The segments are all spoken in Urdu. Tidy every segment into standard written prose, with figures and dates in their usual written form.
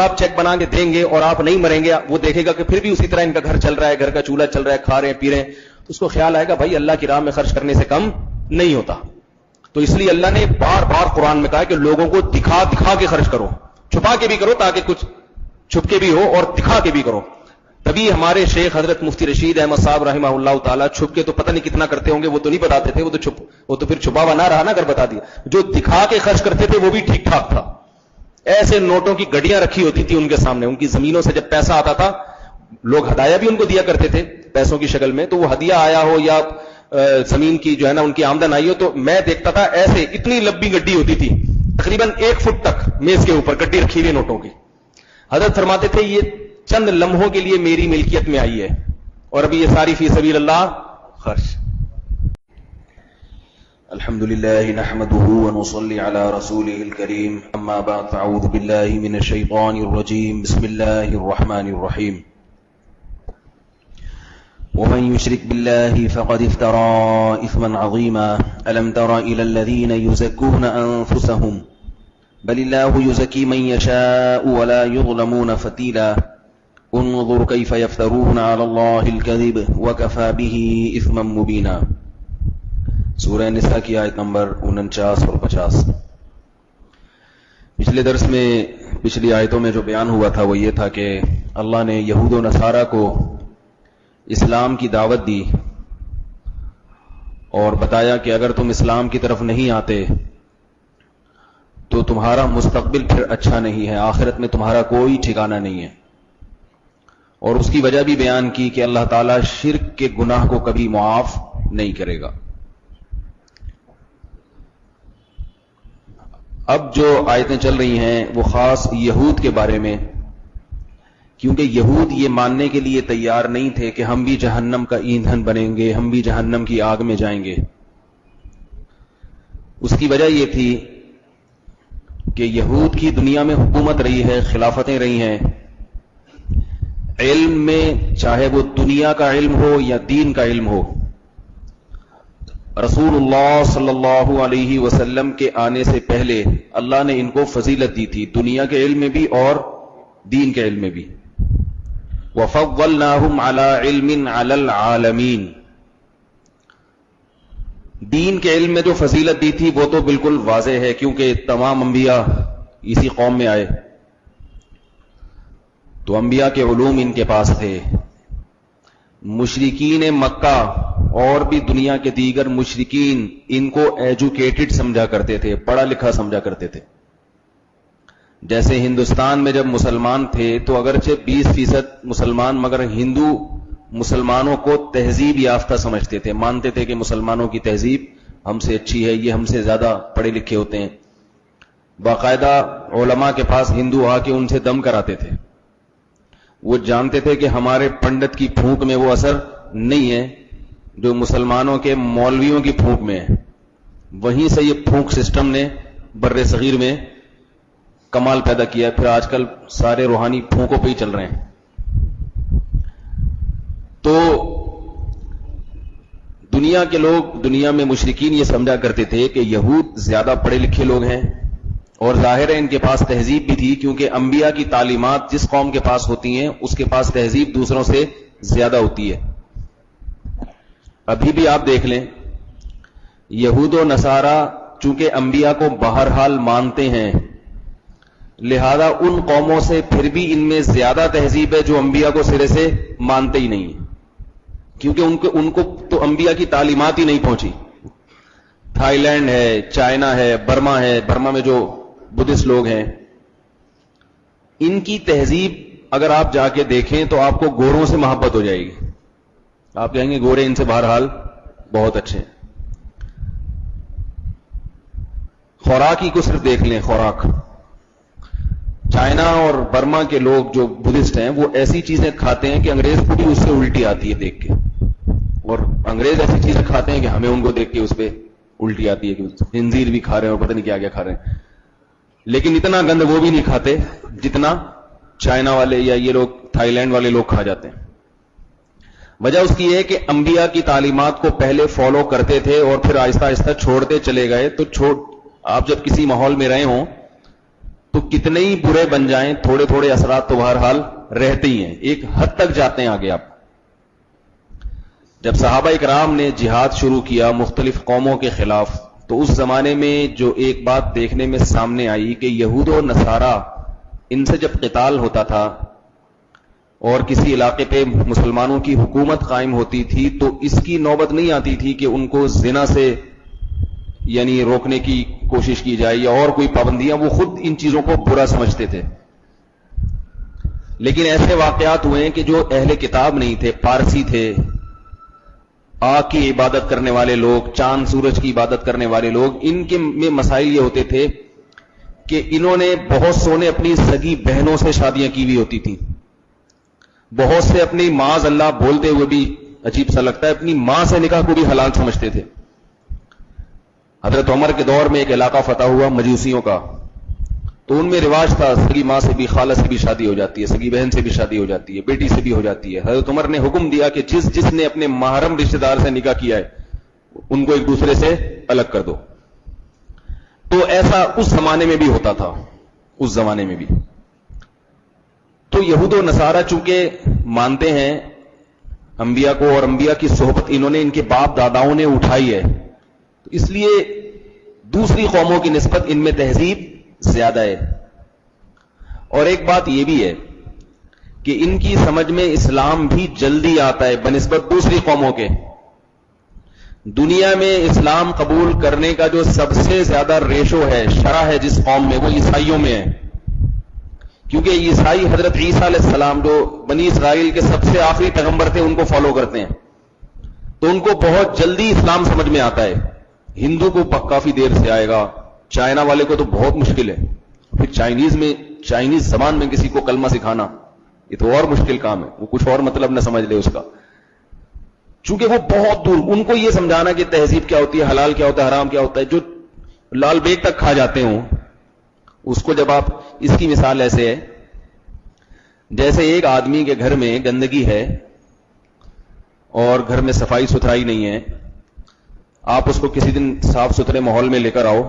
آپ چیک بنا کے دیں گے اور آپ نہیں مریں گے, وہ دیکھے گا کہ پھر بھی اسی طرح ان کا گھر چل رہا ہے, گھر کا چولہا چل رہا ہے, کھا رہے ہیں پی رہے ہیں, تو اس کو خیال آئے گا بھائی اللہ کی راہ میں خرچ کرنے سے کم نہیں ہوتا. تو اس لیے اللہ نے بار بار قرآن میں کہا کہ لوگوں کو دکھا دکھا کے خرچ کرو, چھپا کے بھی کرو تاکہ کچھ چھپ کے بھی ہو اور دکھا کے بھی کرو. تبھی ہمارے شیخ حضرت مفتی رشید احمد صاحب رحمہ اللہ تعالیٰ چھپ کے تو پتہ نہیں کتنا کرتے ہوں گے, وہ تو نہیں بتاتے تھے, وہ تو پھر چھپا ہوا نہ رہا نا اگر بتا دیا. جو دکھا کے خرچ کرتے تھے وہ بھی ٹھیک ٹھاک تھا. ایسے نوٹوں کی گڈیاں رکھی ہوتی تھی ان کے سامنے, ان کی زمینوں سے جب پیسہ آتا تھا لوگ ہدایہ بھی ان کو دیا کرتے تھے پیسوں کی شکل میں, تو وہ ہدیہ آیا ہو یا زمین کی جو ہے نا ان کی آمدن آئی ہو, تو میں دیکھتا تھا ایسے اتنی لمبی گڈی ہوتی تھی تقریباً 1 فٹ تک میز کے اوپر گڈی رکھی ہوئی نوٹوں کی. حضرت فرماتے تھے یہ چند لمحوں کے لیے میری ملکیت میں آئی ہے اور ابھی یہ ساری فی سبیل اللہ خرچ. الحمد لله نحمده ونصلي على رسوله الكريم, اما بعد فاعوذ بالله من الشيطان الرجيم, بسم الله الرحمن الرحيم. ومن يشرك بالله فقد افترى اثما عظيما, الم تر الى الذين يزكون انفسهم بل الله يزكي من يشاء ولا يظلمون فتيلا, انظر كيف يفترون على الله الكذب وكفى به اثما مبينا. سورہ نساء کی آیت نمبر 49 اور 50. پچھلے درس میں پچھلی آیتوں میں جو بیان ہوا تھا وہ یہ تھا کہ اللہ نے یہود و نصارہ کو اسلام کی دعوت دی اور بتایا کہ اگر تم اسلام کی طرف نہیں آتے تو تمہارا مستقبل پھر اچھا نہیں ہے, آخرت میں تمہارا کوئی ٹھکانہ نہیں ہے. اور اس کی وجہ بھی بیان کی کہ اللہ تعالیٰ شرک کے گناہ کو کبھی معاف نہیں کرے گا. اب جو آیتیں چل رہی ہیں وہ خاص یہود کے بارے میں, کیونکہ یہود یہ ماننے کے لیے تیار نہیں تھے کہ ہم بھی جہنم کا ایندھن بنیں گے, ہم بھی جہنم کی آگ میں جائیں گے. اس کی وجہ یہ تھی کہ یہود کی دنیا میں حکومت رہی ہے, خلافتیں رہی ہیں, علم میں چاہے وہ دنیا کا علم ہو یا دین کا علم ہو. رسول اللہ صلی اللہ علیہ وسلم کے آنے سے پہلے اللہ نے ان کو فضیلت دی تھی, دنیا کے علم میں بھی اور دین کے علم میں بھی. وَفَضَّلْنَاهُمْ عَلَىٰ عِلْمٍ عَلَى الْعَالَمِينَ. دین کے علم میں جو فضیلت دی تھی وہ تو بالکل واضح ہے, کیونکہ تمام انبیاء اسی قوم میں آئے تو انبیاء کے علوم ان کے پاس تھے. مشرکین مکہ اور بھی دنیا کے دیگر مشرکین ان کو ایجوکیٹڈ سمجھا کرتے تھے, پڑھا لکھا سمجھا کرتے تھے. جیسے ہندوستان میں جب مسلمان تھے تو اگرچہ 20% مسلمان, مگر ہندو مسلمانوں کو تہذیب یافتہ سمجھتے تھے, مانتے تھے کہ مسلمانوں کی تہذیب ہم سے اچھی ہے, یہ ہم سے زیادہ پڑھے لکھے ہوتے ہیں. باقاعدہ علماء کے پاس ہندو آ کے ان سے دم کراتے تھے. وہ جانتے تھے کہ ہمارے پنڈت کی پھونک میں وہ اثر نہیں ہے جو مسلمانوں کے مولویوں کی پھونک میں ہے. وہیں سے یہ پھونک سسٹم نے بر صغیر میں کمال پیدا کیا ہے. پھر آج کل سارے روحانی پھونکوں پہ ہی چل رہے ہیں. تو دنیا کے لوگ, دنیا میں مشرکین یہ سمجھا کرتے تھے کہ یہود زیادہ پڑھے لکھے لوگ ہیں, اور ظاہر ہے ان کے پاس تہذیب بھی تھی, کیونکہ انبیاء کی تعلیمات جس قوم کے پاس ہوتی ہیں اس کے پاس تہذیب دوسروں سے زیادہ ہوتی ہے. ابھی بھی آپ دیکھ لیں, یہود و نصارہ چونکہ انبیاء کو بہرحال مانتے ہیں, لہذا ان قوموں سے پھر بھی ان میں زیادہ تہذیب ہے جو انبیاء کو سرے سے مانتے ہی نہیں, کیونکہ ان کو تو انبیاء کی تعلیمات ہی نہیں پہنچی. تھائی لینڈ ہے, چائنا ہے, برما ہے, برما میں جو بدھسٹ لوگ ہیں, ان کی تہذیب اگر آپ جا کے دیکھیں تو آپ کو گوروں سے محبت ہو جائے گی. آپ کہیں گے گورے ان سے بہرحال بہت اچھے ہیں. خوراک ہی کو صرف دیکھ لیں, خوراک. چائنا اور برما کے لوگ جو بدھسٹ ہیں وہ ایسی چیزیں کھاتے ہیں کہ انگریز کو بھی اس سے الٹی آتی ہے دیکھ کے, اور انگریز ایسی چیزیں کھاتے ہیں کہ ہمیں ان کو دیکھ کے اس پہ الٹی آتی ہے کہ خنزیر بھی کھا رہے ہیں اور پتہ نہیں کیا کیا کھا رہے ہیں. لیکن اتنا گند وہ بھی نہیں کھاتے جتنا چائنا والے یا یہ لوگ تھائی لینڈ والے لوگ کھا جاتے ہیں. وجہ اس کی ہے کہ انبیاء کی تعلیمات کو پہلے فالو کرتے تھے اور پھر آہستہ آہستہ چھوڑتے چلے گئے. تو آپ جب کسی ماحول میں رہے ہوں تو کتنے ہی برے بن جائیں تھوڑے تھوڑے اثرات تو بہرحال رہتے ہی ہیں, ایک حد تک جاتے ہیں آگے. آپ جب صحابہ اکرام نے جہاد شروع کیا مختلف قوموں کے خلاف, تو اس زمانے میں جو ایک بات دیکھنے میں سامنے آئی کہ یہود و نصارہ ان سے جب قتال ہوتا تھا اور کسی علاقے پہ مسلمانوں کی حکومت قائم ہوتی تھی, تو اس کی نوبت نہیں آتی تھی کہ ان کو زنا سے یعنی روکنے کی کوشش کی جائے یا اور کوئی پابندیاں, وہ خود ان چیزوں کو برا سمجھتے تھے. لیکن ایسے واقعات ہوئے ہیں کہ جو اہل کتاب نہیں تھے, پارسی تھے, آگ کی عبادت کرنے والے لوگ, چاند سورج کی عبادت کرنے والے لوگ, ان کے میں مسائل یہ ہوتے تھے کہ انہوں نے بہت سو نے اپنی سگی بہنوں سے شادیاں کی ہوئی ہوتی تھیں, بہت سے اپنی معاذ اللہ بولتے ہوئے بھی عجیب سا لگتا ہے اپنی ماں سے نکاح کو بھی حلال سمجھتے تھے. حضرت عمر کے دور میں ایک علاقہ فتح ہوا مجوسیوں کا, تو ان میں رواج تھا سگی ماں سے بھی, خالہ سے بھی شادی ہو جاتی ہے, سگی بہن سے بھی شادی ہو جاتی ہے, بیٹی سے بھی ہو جاتی ہے. حضرت عمر نے حکم دیا کہ جس نے اپنے محرم رشتہ دار سے نکاح کیا ہے ان کو ایک دوسرے سے الگ کر دو. تو ایسا اس زمانے میں بھی ہوتا تھا, اس زمانے میں بھی. تو یہود و نصارہ چونکہ مانتے ہیں انبیاء کو اور انبیاء کی صحبت انہوں نے ان کے باپ داداؤں نے اٹھائی ہے, تو اس لیے دوسری قوموں کی نسبت ان میں تہذیب زیادہ ہے. اور ایک بات یہ بھی ہے کہ ان کی سمجھ میں اسلام بھی جلدی آتا ہے بنسبت دوسری قوموں کے. دنیا میں اسلام قبول کرنے کا جو سب سے زیادہ ریشو ہے, شرح ہے جس قوم میں, وہ عیسائیوں میں ہے. کیونکہ عیسائی حضرت عیسیٰ علیہ السلام جو بنی اسرائیل کے سب سے آخری پیغمبر تھے ان کو فالو کرتے ہیں, تو ان کو بہت جلدی اسلام سمجھ میں آتا ہے. ہندو کو کافی دیر سے آئے گا, چائنا والے کو تو بہت مشکل ہے, پھر چائنیز زبان میں کسی کو کلمہ سکھانا یہ تو اور مشکل کام ہے, وہ کچھ اور مطلب نہ سمجھ لے اس کا, چونکہ وہ بہت دور. ان کو یہ سمجھانا کہ تہذیب کیا ہوتی ہے, حلال کیا ہوتا ہے, حرام کیا ہوتا ہے, جو لال بیگ تک کھا جاتے ہوں اس کو. جب آپ اس کی مثال ایسے ہے جیسے ایک آدمی کے گھر میں گندگی ہے اور گھر میں صفائی ستھرائی نہیں ہے, آپ اس کو کسی دن صاف ستھرے ماحول میں لے کر آؤ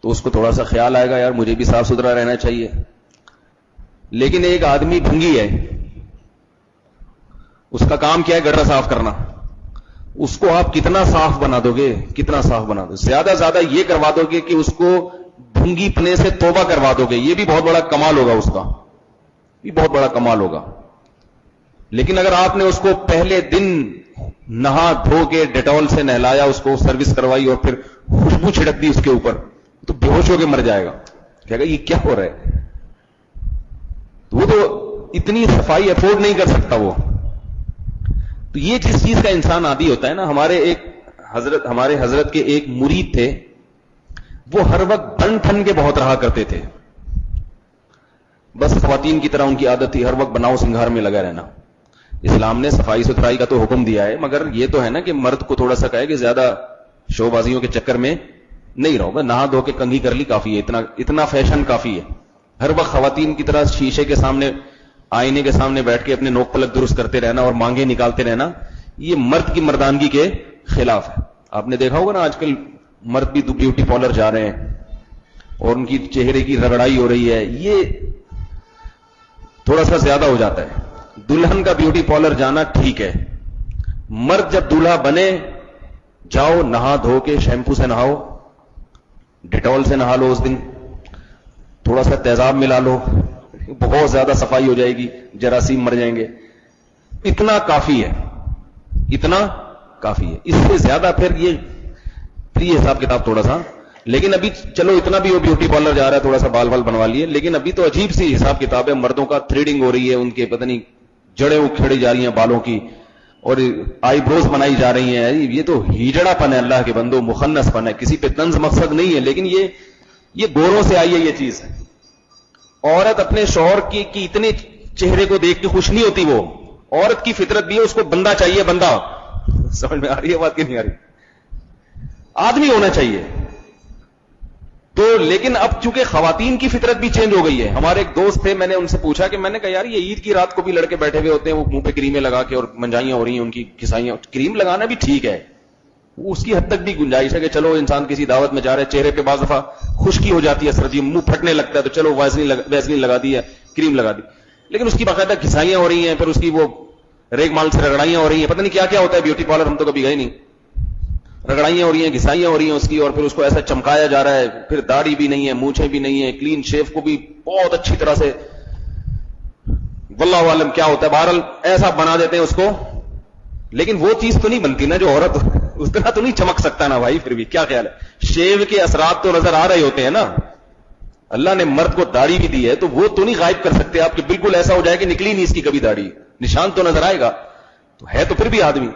تو اس کو تھوڑا سا خیال آئے گا یار مجھے بھی صاف ستھرا رہنا چاہیے. لیکن ایک آدمی بھنگی ہے, اس کا کام کیا ہے گٹر صاف کرنا, اس کو آپ کتنا صاف بنا دو گے, کتنا صاف بنا دو, زیادہ زیادہ یہ کروا دو گے کہ اس کو بھنگی پنے سے توبہ کروا دو گے, یہ بھی بہت بڑا کمال ہوگا اس کا, یہ بہت بڑا کمال ہوگا. لیکن اگر آپ نے اس کو پہلے دن نہا دھو کے ڈیٹول سے نہلایا, اس کو سروس کروائی اور پھر خوشبو چھڑک دی اس کے اوپر, تو بے ہوش ہو کے مر جائے گا, کہے گا یہ کیا ہو رہا ہے. وہ تو اتنی صفائی افورڈ نہیں کر سکتا وہ. تو یہ جس چیز کا انسان عادی ہوتا ہے نا, ہمارے حضرت کے ایک مرید تھے, وہ ہر وقت بن ٹھن کے بہت رہا کرتے تھے, بس خواتین کی طرح ان کی عادت تھی ہر وقت بناؤ سنگھار میں لگا رہنا. اسلام نے صفائی ستھرائی کا تو حکم دیا ہے, مگر یہ تو ہے نا کہ مرد کو تھوڑا سا کہے کہ زیادہ شو بازیوں کے چکر میں نہیں رہو گا, نہا دھو کے کنگھی کر لی کافی ہے, اتنا فیشن کافی ہے. ہر وقت خواتین کی طرح شیشے کے سامنے, آئینے کے سامنے بیٹھ کے اپنے نوک پلک درست کرتے رہنا اور مانگے نکالتے رہنا, یہ مرد کی مردانگی کے خلاف ہے. آپ نے دیکھا ہوگا نا آج کل مرد بھی بیوٹی پارلر جا رہے ہیں اور ان کی چہرے کی رگڑائی ہو رہی ہے, یہ تھوڑا سا زیادہ ہو جاتا ہے. دلہن کا بیوٹی پارلر جانا ٹھیک ہے, مرد جب دلہا بنے جاؤ نہا دھو کے شیمپو سے نہاؤ, ڈیٹول سے نہا لو, اس دن تھوڑا سا تیزاب ملا لو, بہت زیادہ صفائی ہو جائے گی, جراثیم مر جائیں گے. اتنا کافی ہے, اتنا کافی ہے. اس سے زیادہ پھر یہ حساب کتاب تھوڑا سا. لیکن ابھی چلو اتنا بھی وہ بیوٹی پارلر جا رہا ہے, تھوڑا سا بال بنوا لیے, لیکن ابھی تو عجیب سی حساب کتاب ہے. مردوں کا تھریڈنگ ہو رہی ہے, ان کے پتہ نہیں جڑیں اکھڑی جا رہی ہیں بالوں کی, اور آئی بروز بنائی جا رہی ہیں. یہ تو ہیجڑا پن ہے, اللہ کے بندو, مخنث پن ہے, کسی پہ طنز مقصد نہیں ہے. لیکن یہ گوروں سے آئی ہے یہ چیز. عورت اپنے شوہر کی اتنے چہرے کو دیکھ کے خوش نہیں ہوتی. وہ عورت کی فطرت بھی ہے, اس کو بندہ چاہیے, بندہ. سمجھ میں آ رہی ہے بات کہ نہیں آ رہی؟ آدمی ہونا چاہیے. تو لیکن اب چونکہ خواتین کی فطرت بھی چینج ہو گئی ہے. ہمارے ایک دوست تھے, میں نے ان سے پوچھا کہ میں نے کہا یار یہ عید کی رات کو بھی لڑکے بیٹھے ہوئے ہوتے ہیں, وہ منہ پہ کریمیں لگا کے, اور منجائیاں ہو رہی ہیں ان کی, کھسائیاں. کریم لگانا بھی ٹھیک ہے, اس کی حد تک بھی گنجائش ہے کہ چلو انسان کسی دعوت میں جا رہے, چہرے پہ بعض دفعہ خشکی ہو جاتی ہے, سردی, منہ پھٹنے لگتا ہے, تو چلو ویزلین لگا دی ہے, کریم لگا دی, لیکن اس کی باقاعدہ گھسائیاں ہو رہی ہیں, پھر اس کی وہ ریگ مال سے رگڑائیاں ہو رہی ہیں, پتہ نہیں کیا کیا ہوتا ہے بیوٹی پارلر, ہم تو کبھی گئے نہیں. رگڑائیاں ہو رہی ہیں, گھسائیاں ہو رہی ہیں اس کی, اور پھر اس کو ایسا چمکایا جا رہا ہے, پھر داڑھی بھی نہیں ہے, مونچھیں بھی نہیں ہے, کلین شیف کو بھی بہت اچھی طرح سے, واللہ عالم کیا ہوتا ہے, بہرحال ایسا بنا دیتے ہیں اس کو. لیکن وہ چیز تو نہیں بنتی نا جو عورت, اس طرح تو نہیں چمک سکتا نا بھائی. پھر بھی کیا خیال ہے, شیو کے اثرات تو نظر آ رہے ہوتے ہیں نا. اللہ نے مرد کو داڑھی بھی دی ہے تو وہ تو نہیں غائب کر سکتے آپ کہ بالکل ایسا ہو جائے کہ نکلی نہیں اس کی کبھی داڑھی, نشان تو نظر آئے گا, تو ہے تو پھر بھی آدمی.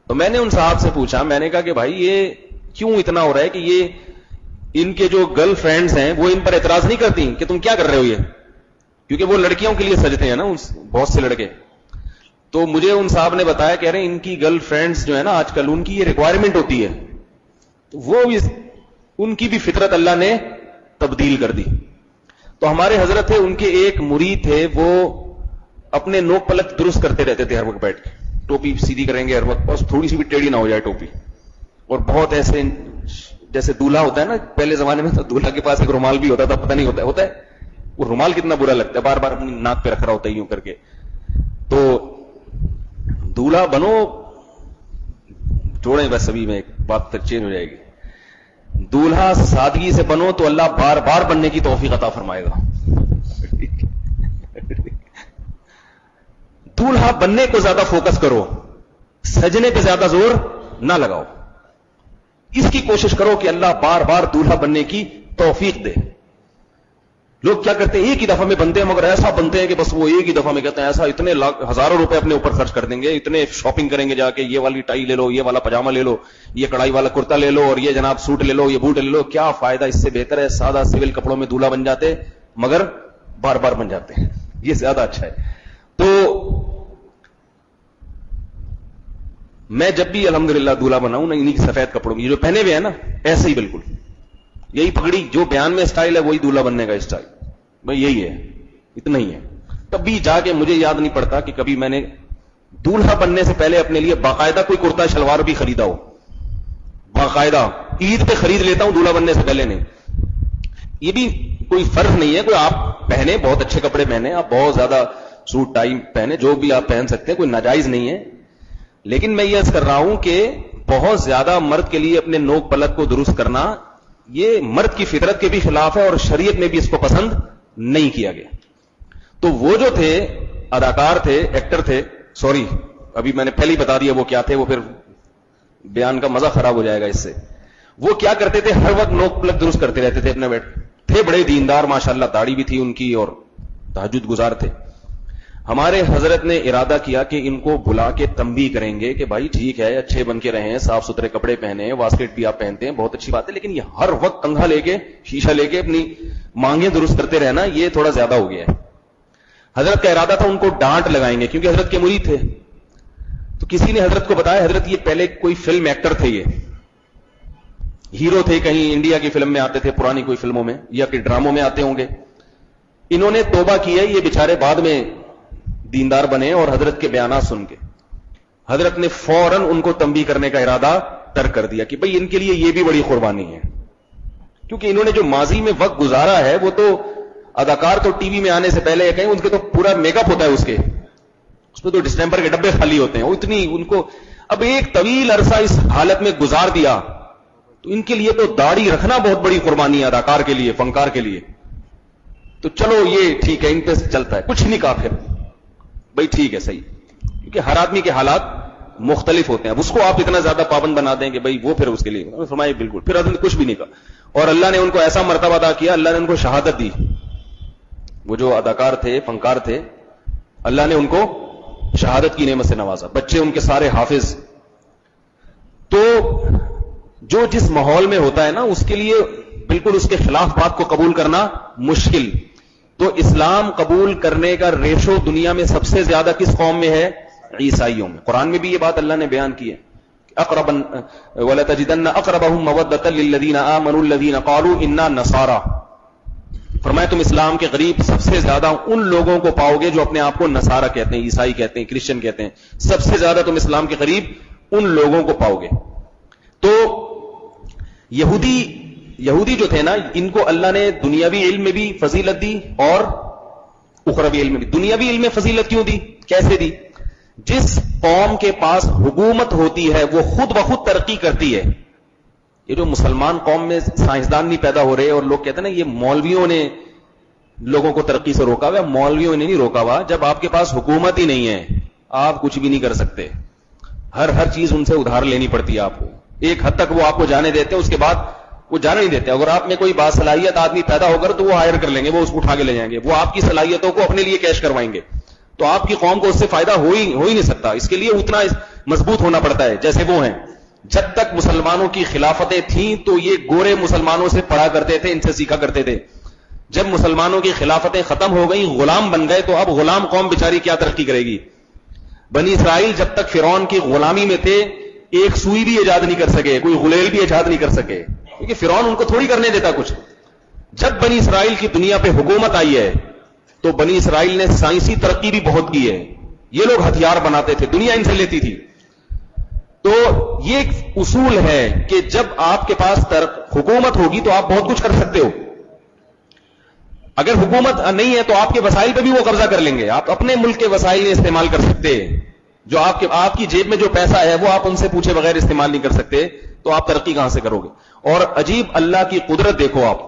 تو میں نے ان صاحب سے پوچھا, میں نے کہا کہ بھائی یہ کیوں اتنا ہو رہا ہے کہ یہ ان کے جو گرل فرینڈز ہیں وہ ان پر اعتراض نہیں کرتی کہ تم کیا کر رہے ہو یہ, کیونکہ وہ لڑکیوں کے لیے سجتے ہیں نا بہت سے لڑکے. تو مجھے ان صاحب نے بتایا, کہہ رہے ہیں ان کی گرل فرینڈز جو ہے نا آج کل, ان کی یہ ریکوائرمنٹ ہوتی ہے, تو وہ بھی ان کی بھی فطرت اللہ نے تبدیل کر دی. تو ہمارے حضرت تھے, ان کے ایک مرید تھے, وہ اپنے نوک پلک درست کرتے رہتے تھے ہر وقت بیٹھ کے, ٹوپی سیدھی کریں گے ہر وقت, بس تھوڑی سی بھی ٹیڑھی نہ ہو جائے ٹوپی. اور بہت ایسے جیسے دولہا ہوتا ہے نا, پہلے زمانے میں تو دولہا کے پاس ایک رومال بھی ہوتا تھا, پتہ نہیں ہوتا ہے وہ رومال کتنا برا لگتا ہے, بار بار اپنی ناک پہ رکھ رہا ہوتا ہے یوں کر کے. تو دولہا بنو, چھوڑیں بس ابھی میں ایک بات تک چینج ہو جائے گی. دولہا سادگی سے بنو تو اللہ بار بار بننے کی توفیق عطا فرمائے گا. دولہا بننے کو زیادہ فوکس کرو, سجنے پہ زیادہ زور نہ لگاؤ. اس کی کوشش کرو کہ اللہ بار بار دولہا بننے کی توفیق دے. لوگ کیا کرتے ہیں, ایک ہی دفعہ میں بنتے ہیں, مگر ایسا بنتے ہیں کہ بس وہ ایک ہی دفعہ میں کہتے ہیں ایسا اتنے ہزاروں روپے اپنے اوپر خرچ کر دیں گے, اتنے شاپنگ کریں گے جا کے, یہ والی ٹائی لے لو, یہ والا پاجامہ لے لو, یہ کڑائی والا کرتا لے لو, اور یہ جناب سوٹ لے لو, یہ بوٹ لے لو. کیا فائدہ, اس سے بہتر ہے سادہ سول کپڑوں میں دولہا بن جاتے, مگر بار بار بن جاتے ہیں, یہ زیادہ اچھا ہے. تو میں جب بھی الحمدللہ دولہا بنا ہوں نا, انہیں سفید کپڑوں میں, یہ جو پہنے ہوئے ہیں نا ایسے ہی بالکل یہی پگڑی, جو بیان میں اسٹائل ہے وہی دولہا بننے کا اسٹائل, بھائی یہی ہے, اتنا ہی ہے. کبھی جا کے مجھے یاد نہیں پڑتا کہ کبھی میں نے دولہا بننے سے پہلے اپنے لیے باقاعدہ کوئی کرتا شلوار بھی خریدا ہو. باقاعدہ عید پہ خرید لیتا ہوں, دولہا بننے سے پہلے نہیں. یہ بھی کوئی فرض نہیں ہے, کوئی آپ پہنے, بہت اچھے کپڑے پہنے, آپ بہت زیادہ سوٹ ٹائی پہنے, جو بھی آپ پہن سکتے ہیں, کوئی ناجائز نہیں ہے. لیکن میں یہ عرض کر رہا ہوں کہ بہت زیادہ مرد کے لیے اپنے نوک پلک کو درست کرنا یہ مرد کی فطرت کے بھی خلاف ہے, اور شریعت میں بھی اس کو پسند نہیں کیا گیا. تو وہ جو تھے اداکار تھے, ایکٹر تھے, سوری ابھی میں نے پہلے ہی بتا دیا وہ کیا تھے, وہ پھر بیان کا مزہ خراب ہو جائے گا اس سے. وہ کیا کرتے تھے, ہر وقت نوک پلک درست کرتے رہتے تھے اپنے بیٹھ, تھے بڑے دیندار ماشاءاللہ, داڑھی بھی تھی ان کی اور تہجد گزار تھے. ہمارے حضرت نے ارادہ کیا کہ ان کو بلا کے تنبیہ کریں گے کہ بھائی ٹھیک ہے, اچھے بن کے رہیں, صاف ستھرے کپڑے پہنے, واسکٹ بھی آپ پہنتے ہیں, بہت اچھی بات ہے, لیکن یہ ہر وقت کنگھا لے کے, شیشہ لے کے اپنی مانگیں درست کرتے رہنا, یہ تھوڑا زیادہ ہو گیا ہے. حضرت کا ارادہ تھا ان کو ڈانٹ لگائیں گے, کیونکہ حضرت کے مرید تھے. تو کسی نے حضرت کو بتایا, حضرت یہ پہلے کوئی فلم ایکٹر تھے, یہ ہیرو تھے, کہیں انڈیا کی فلم میں آتے تھے, پرانی کوئی فلموں میں یا کہ ڈراموں میں آتے ہوں گے. انہوں نے توبہ کی ہے, یہ بیچارے بعد میں دیندار بنے, اور حضرت کے بیانات سن کے حضرت نے فوراً ان کو تنبیہ کرنے کا ارادہ ترک کر دیا کہ بھئی ان کے لیے یہ بھی بڑی قربانی ہے, کیونکہ انہوں نے جو ماضی میں وقت گزارا ہے, وہ تو اداکار تو ٹی وی میں آنے سے پہلے کہیں ان کے تو پورا میک اپ ہوتا ہے, اس پہ تو ڈسٹمبر کے ڈبے خالی ہوتے ہیں, وہ اتنی ان کو اب ایک طویل عرصہ اس حالت میں گزار دیا, تو ان کے لیے تو داڑھی رکھنا بہت بڑی قربانی ہے اداکار کے لیے, فنکار کے لیے. تو چلو یہ ٹھیک ہے, ان پہ چلتا ہے, کچھ نہیں کہا پھر, بھائی ٹھیک ہے صحیح, کیونکہ ہر آدمی کے حالات مختلف ہوتے ہیں. اب اس کو آپ اتنا زیادہ پابند بنا دیں کہ بھئی وہ پھر اس کے لیے فرمائے بالکل, پھر حضرت نے کچھ بھی نہیں کہا, اور اللہ نے ان کو ایسا مرتبہ عطا کیا, اللہ نے ان کو شہادت دی. وہ جو اداکار تھے, فنکار تھے, اللہ نے ان کو شہادت کی نعمت سے نوازا, بچے ان کے سارے حافظ. تو جو جس ماحول میں ہوتا ہے نا, اس کے لیے بالکل اس کے خلاف بات کو قبول کرنا مشکل. تو اسلام قبول کرنے کا ریشو دنیا میں سب سے زیادہ کس قوم میں ہے, عیسائیوں میں. قرآن میں بھی یہ بات اللہ نے بیان کی ہے, اقرب وَلَتَجِدَنَّ أَقْرَبَهُمْ مَوَدَّةً لِلَّذِينَ آمَنُوا الَّذِينَ قَالُوا إِنَّا نَصَارَى. فرمایا تم اسلام کے قریب سب سے زیادہ ان لوگوں کو پاؤ گے جو اپنے آپ کو نصارہ کہتے ہیں, عیسائی کہتے ہیں, کرسچن کہتے ہیں. سب سے زیادہ تم اسلام کے قریب ان لوگوں کو پاؤ گے. تو یہودی جو تھے نا، ان کو اللہ نے دنیاوی علم میں بھی فضیلت دی اور اخروی علم میں بھی. دنیاوی علم میں فضیلت کیوں دی؟ کیسے دی؟ جس قوم کے پاس حکومت ہوتی ہے وہ خود بخود ترقی کرتی ہے. یہ جو مسلمان قوم میں سائنسدان نہیں پیدا ہو رہے اور لوگ کہتے ہیں نا یہ مولویوں نے لوگوں کو ترقی سے روکا ہوا، مولویوں نے نہیں روکا ہوا. جب آپ کے پاس حکومت ہی نہیں ہے آپ کچھ بھی نہیں کر سکتے. ہر چیز ان سے ادھار لینی پڑتی ہے آپ کو. ایک حد تک وہ آپ کو جانے دیتے ہیں، اس کے بعد وہ جانے نہیں دیتے. اگر آپ میں کوئی باصلاحیت آدمی پیدا ہو کر تو وہ ہائر کر لیں گے، وہ اس کو اٹھا کے لے جائیں گے، وہ آپ کی صلاحیتوں کو اپنے لیے کیش کروائیں گے. تو آپ کی قوم کو اس سے فائدہ ہو ہی نہیں سکتا. اس کے لیے اتنا مضبوط ہونا پڑتا ہے جیسے وہ ہیں. جب تک مسلمانوں کی خلافتیں تھیں تو یہ گورے مسلمانوں سے پڑھا کرتے تھے، ان سے سیکھا کرتے تھے. جب مسلمانوں کی خلافتیں ختم ہو گئیں، غلام بن گئے، تو اب غلام قوم بیچاری کیا ترقی کرے گی؟ بنی اسرائیل جب تک فرعون کی غلامی میں تھے ایک سوئی بھی ایجاد نہیں کر سکے، کوئی غلیل بھی ایجاد نہیں کر سکے، کیونکہ فرعون ان کو تھوڑی کرنے دیتا کچھ. جب بنی اسرائیل کی دنیا پہ حکومت آئی ہے تو بنی اسرائیل نے سائنسی ترقی بھی بہت کی ہے. یہ لوگ ہتھیار بناتے تھے، دنیا ان سے لیتی تھی. تو یہ ایک اصول ہے کہ جب آپ کے پاس حکومت ہوگی تو آپ بہت کچھ کر سکتے ہو. اگر حکومت نہیں ہے تو آپ کے وسائل پہ بھی وہ قبضہ کر لیں گے. آپ اپنے ملک کے وسائل نہیں استعمال کر سکتے. جو آپ کی جیب میں جو پیسہ ہے وہ آپ ان سے پوچھے بغیر استعمال نہیں کر سکتے. تو آپ ترقی کہاں سے کرو گے؟ اور عجیب اللہ کی قدرت دیکھو آپ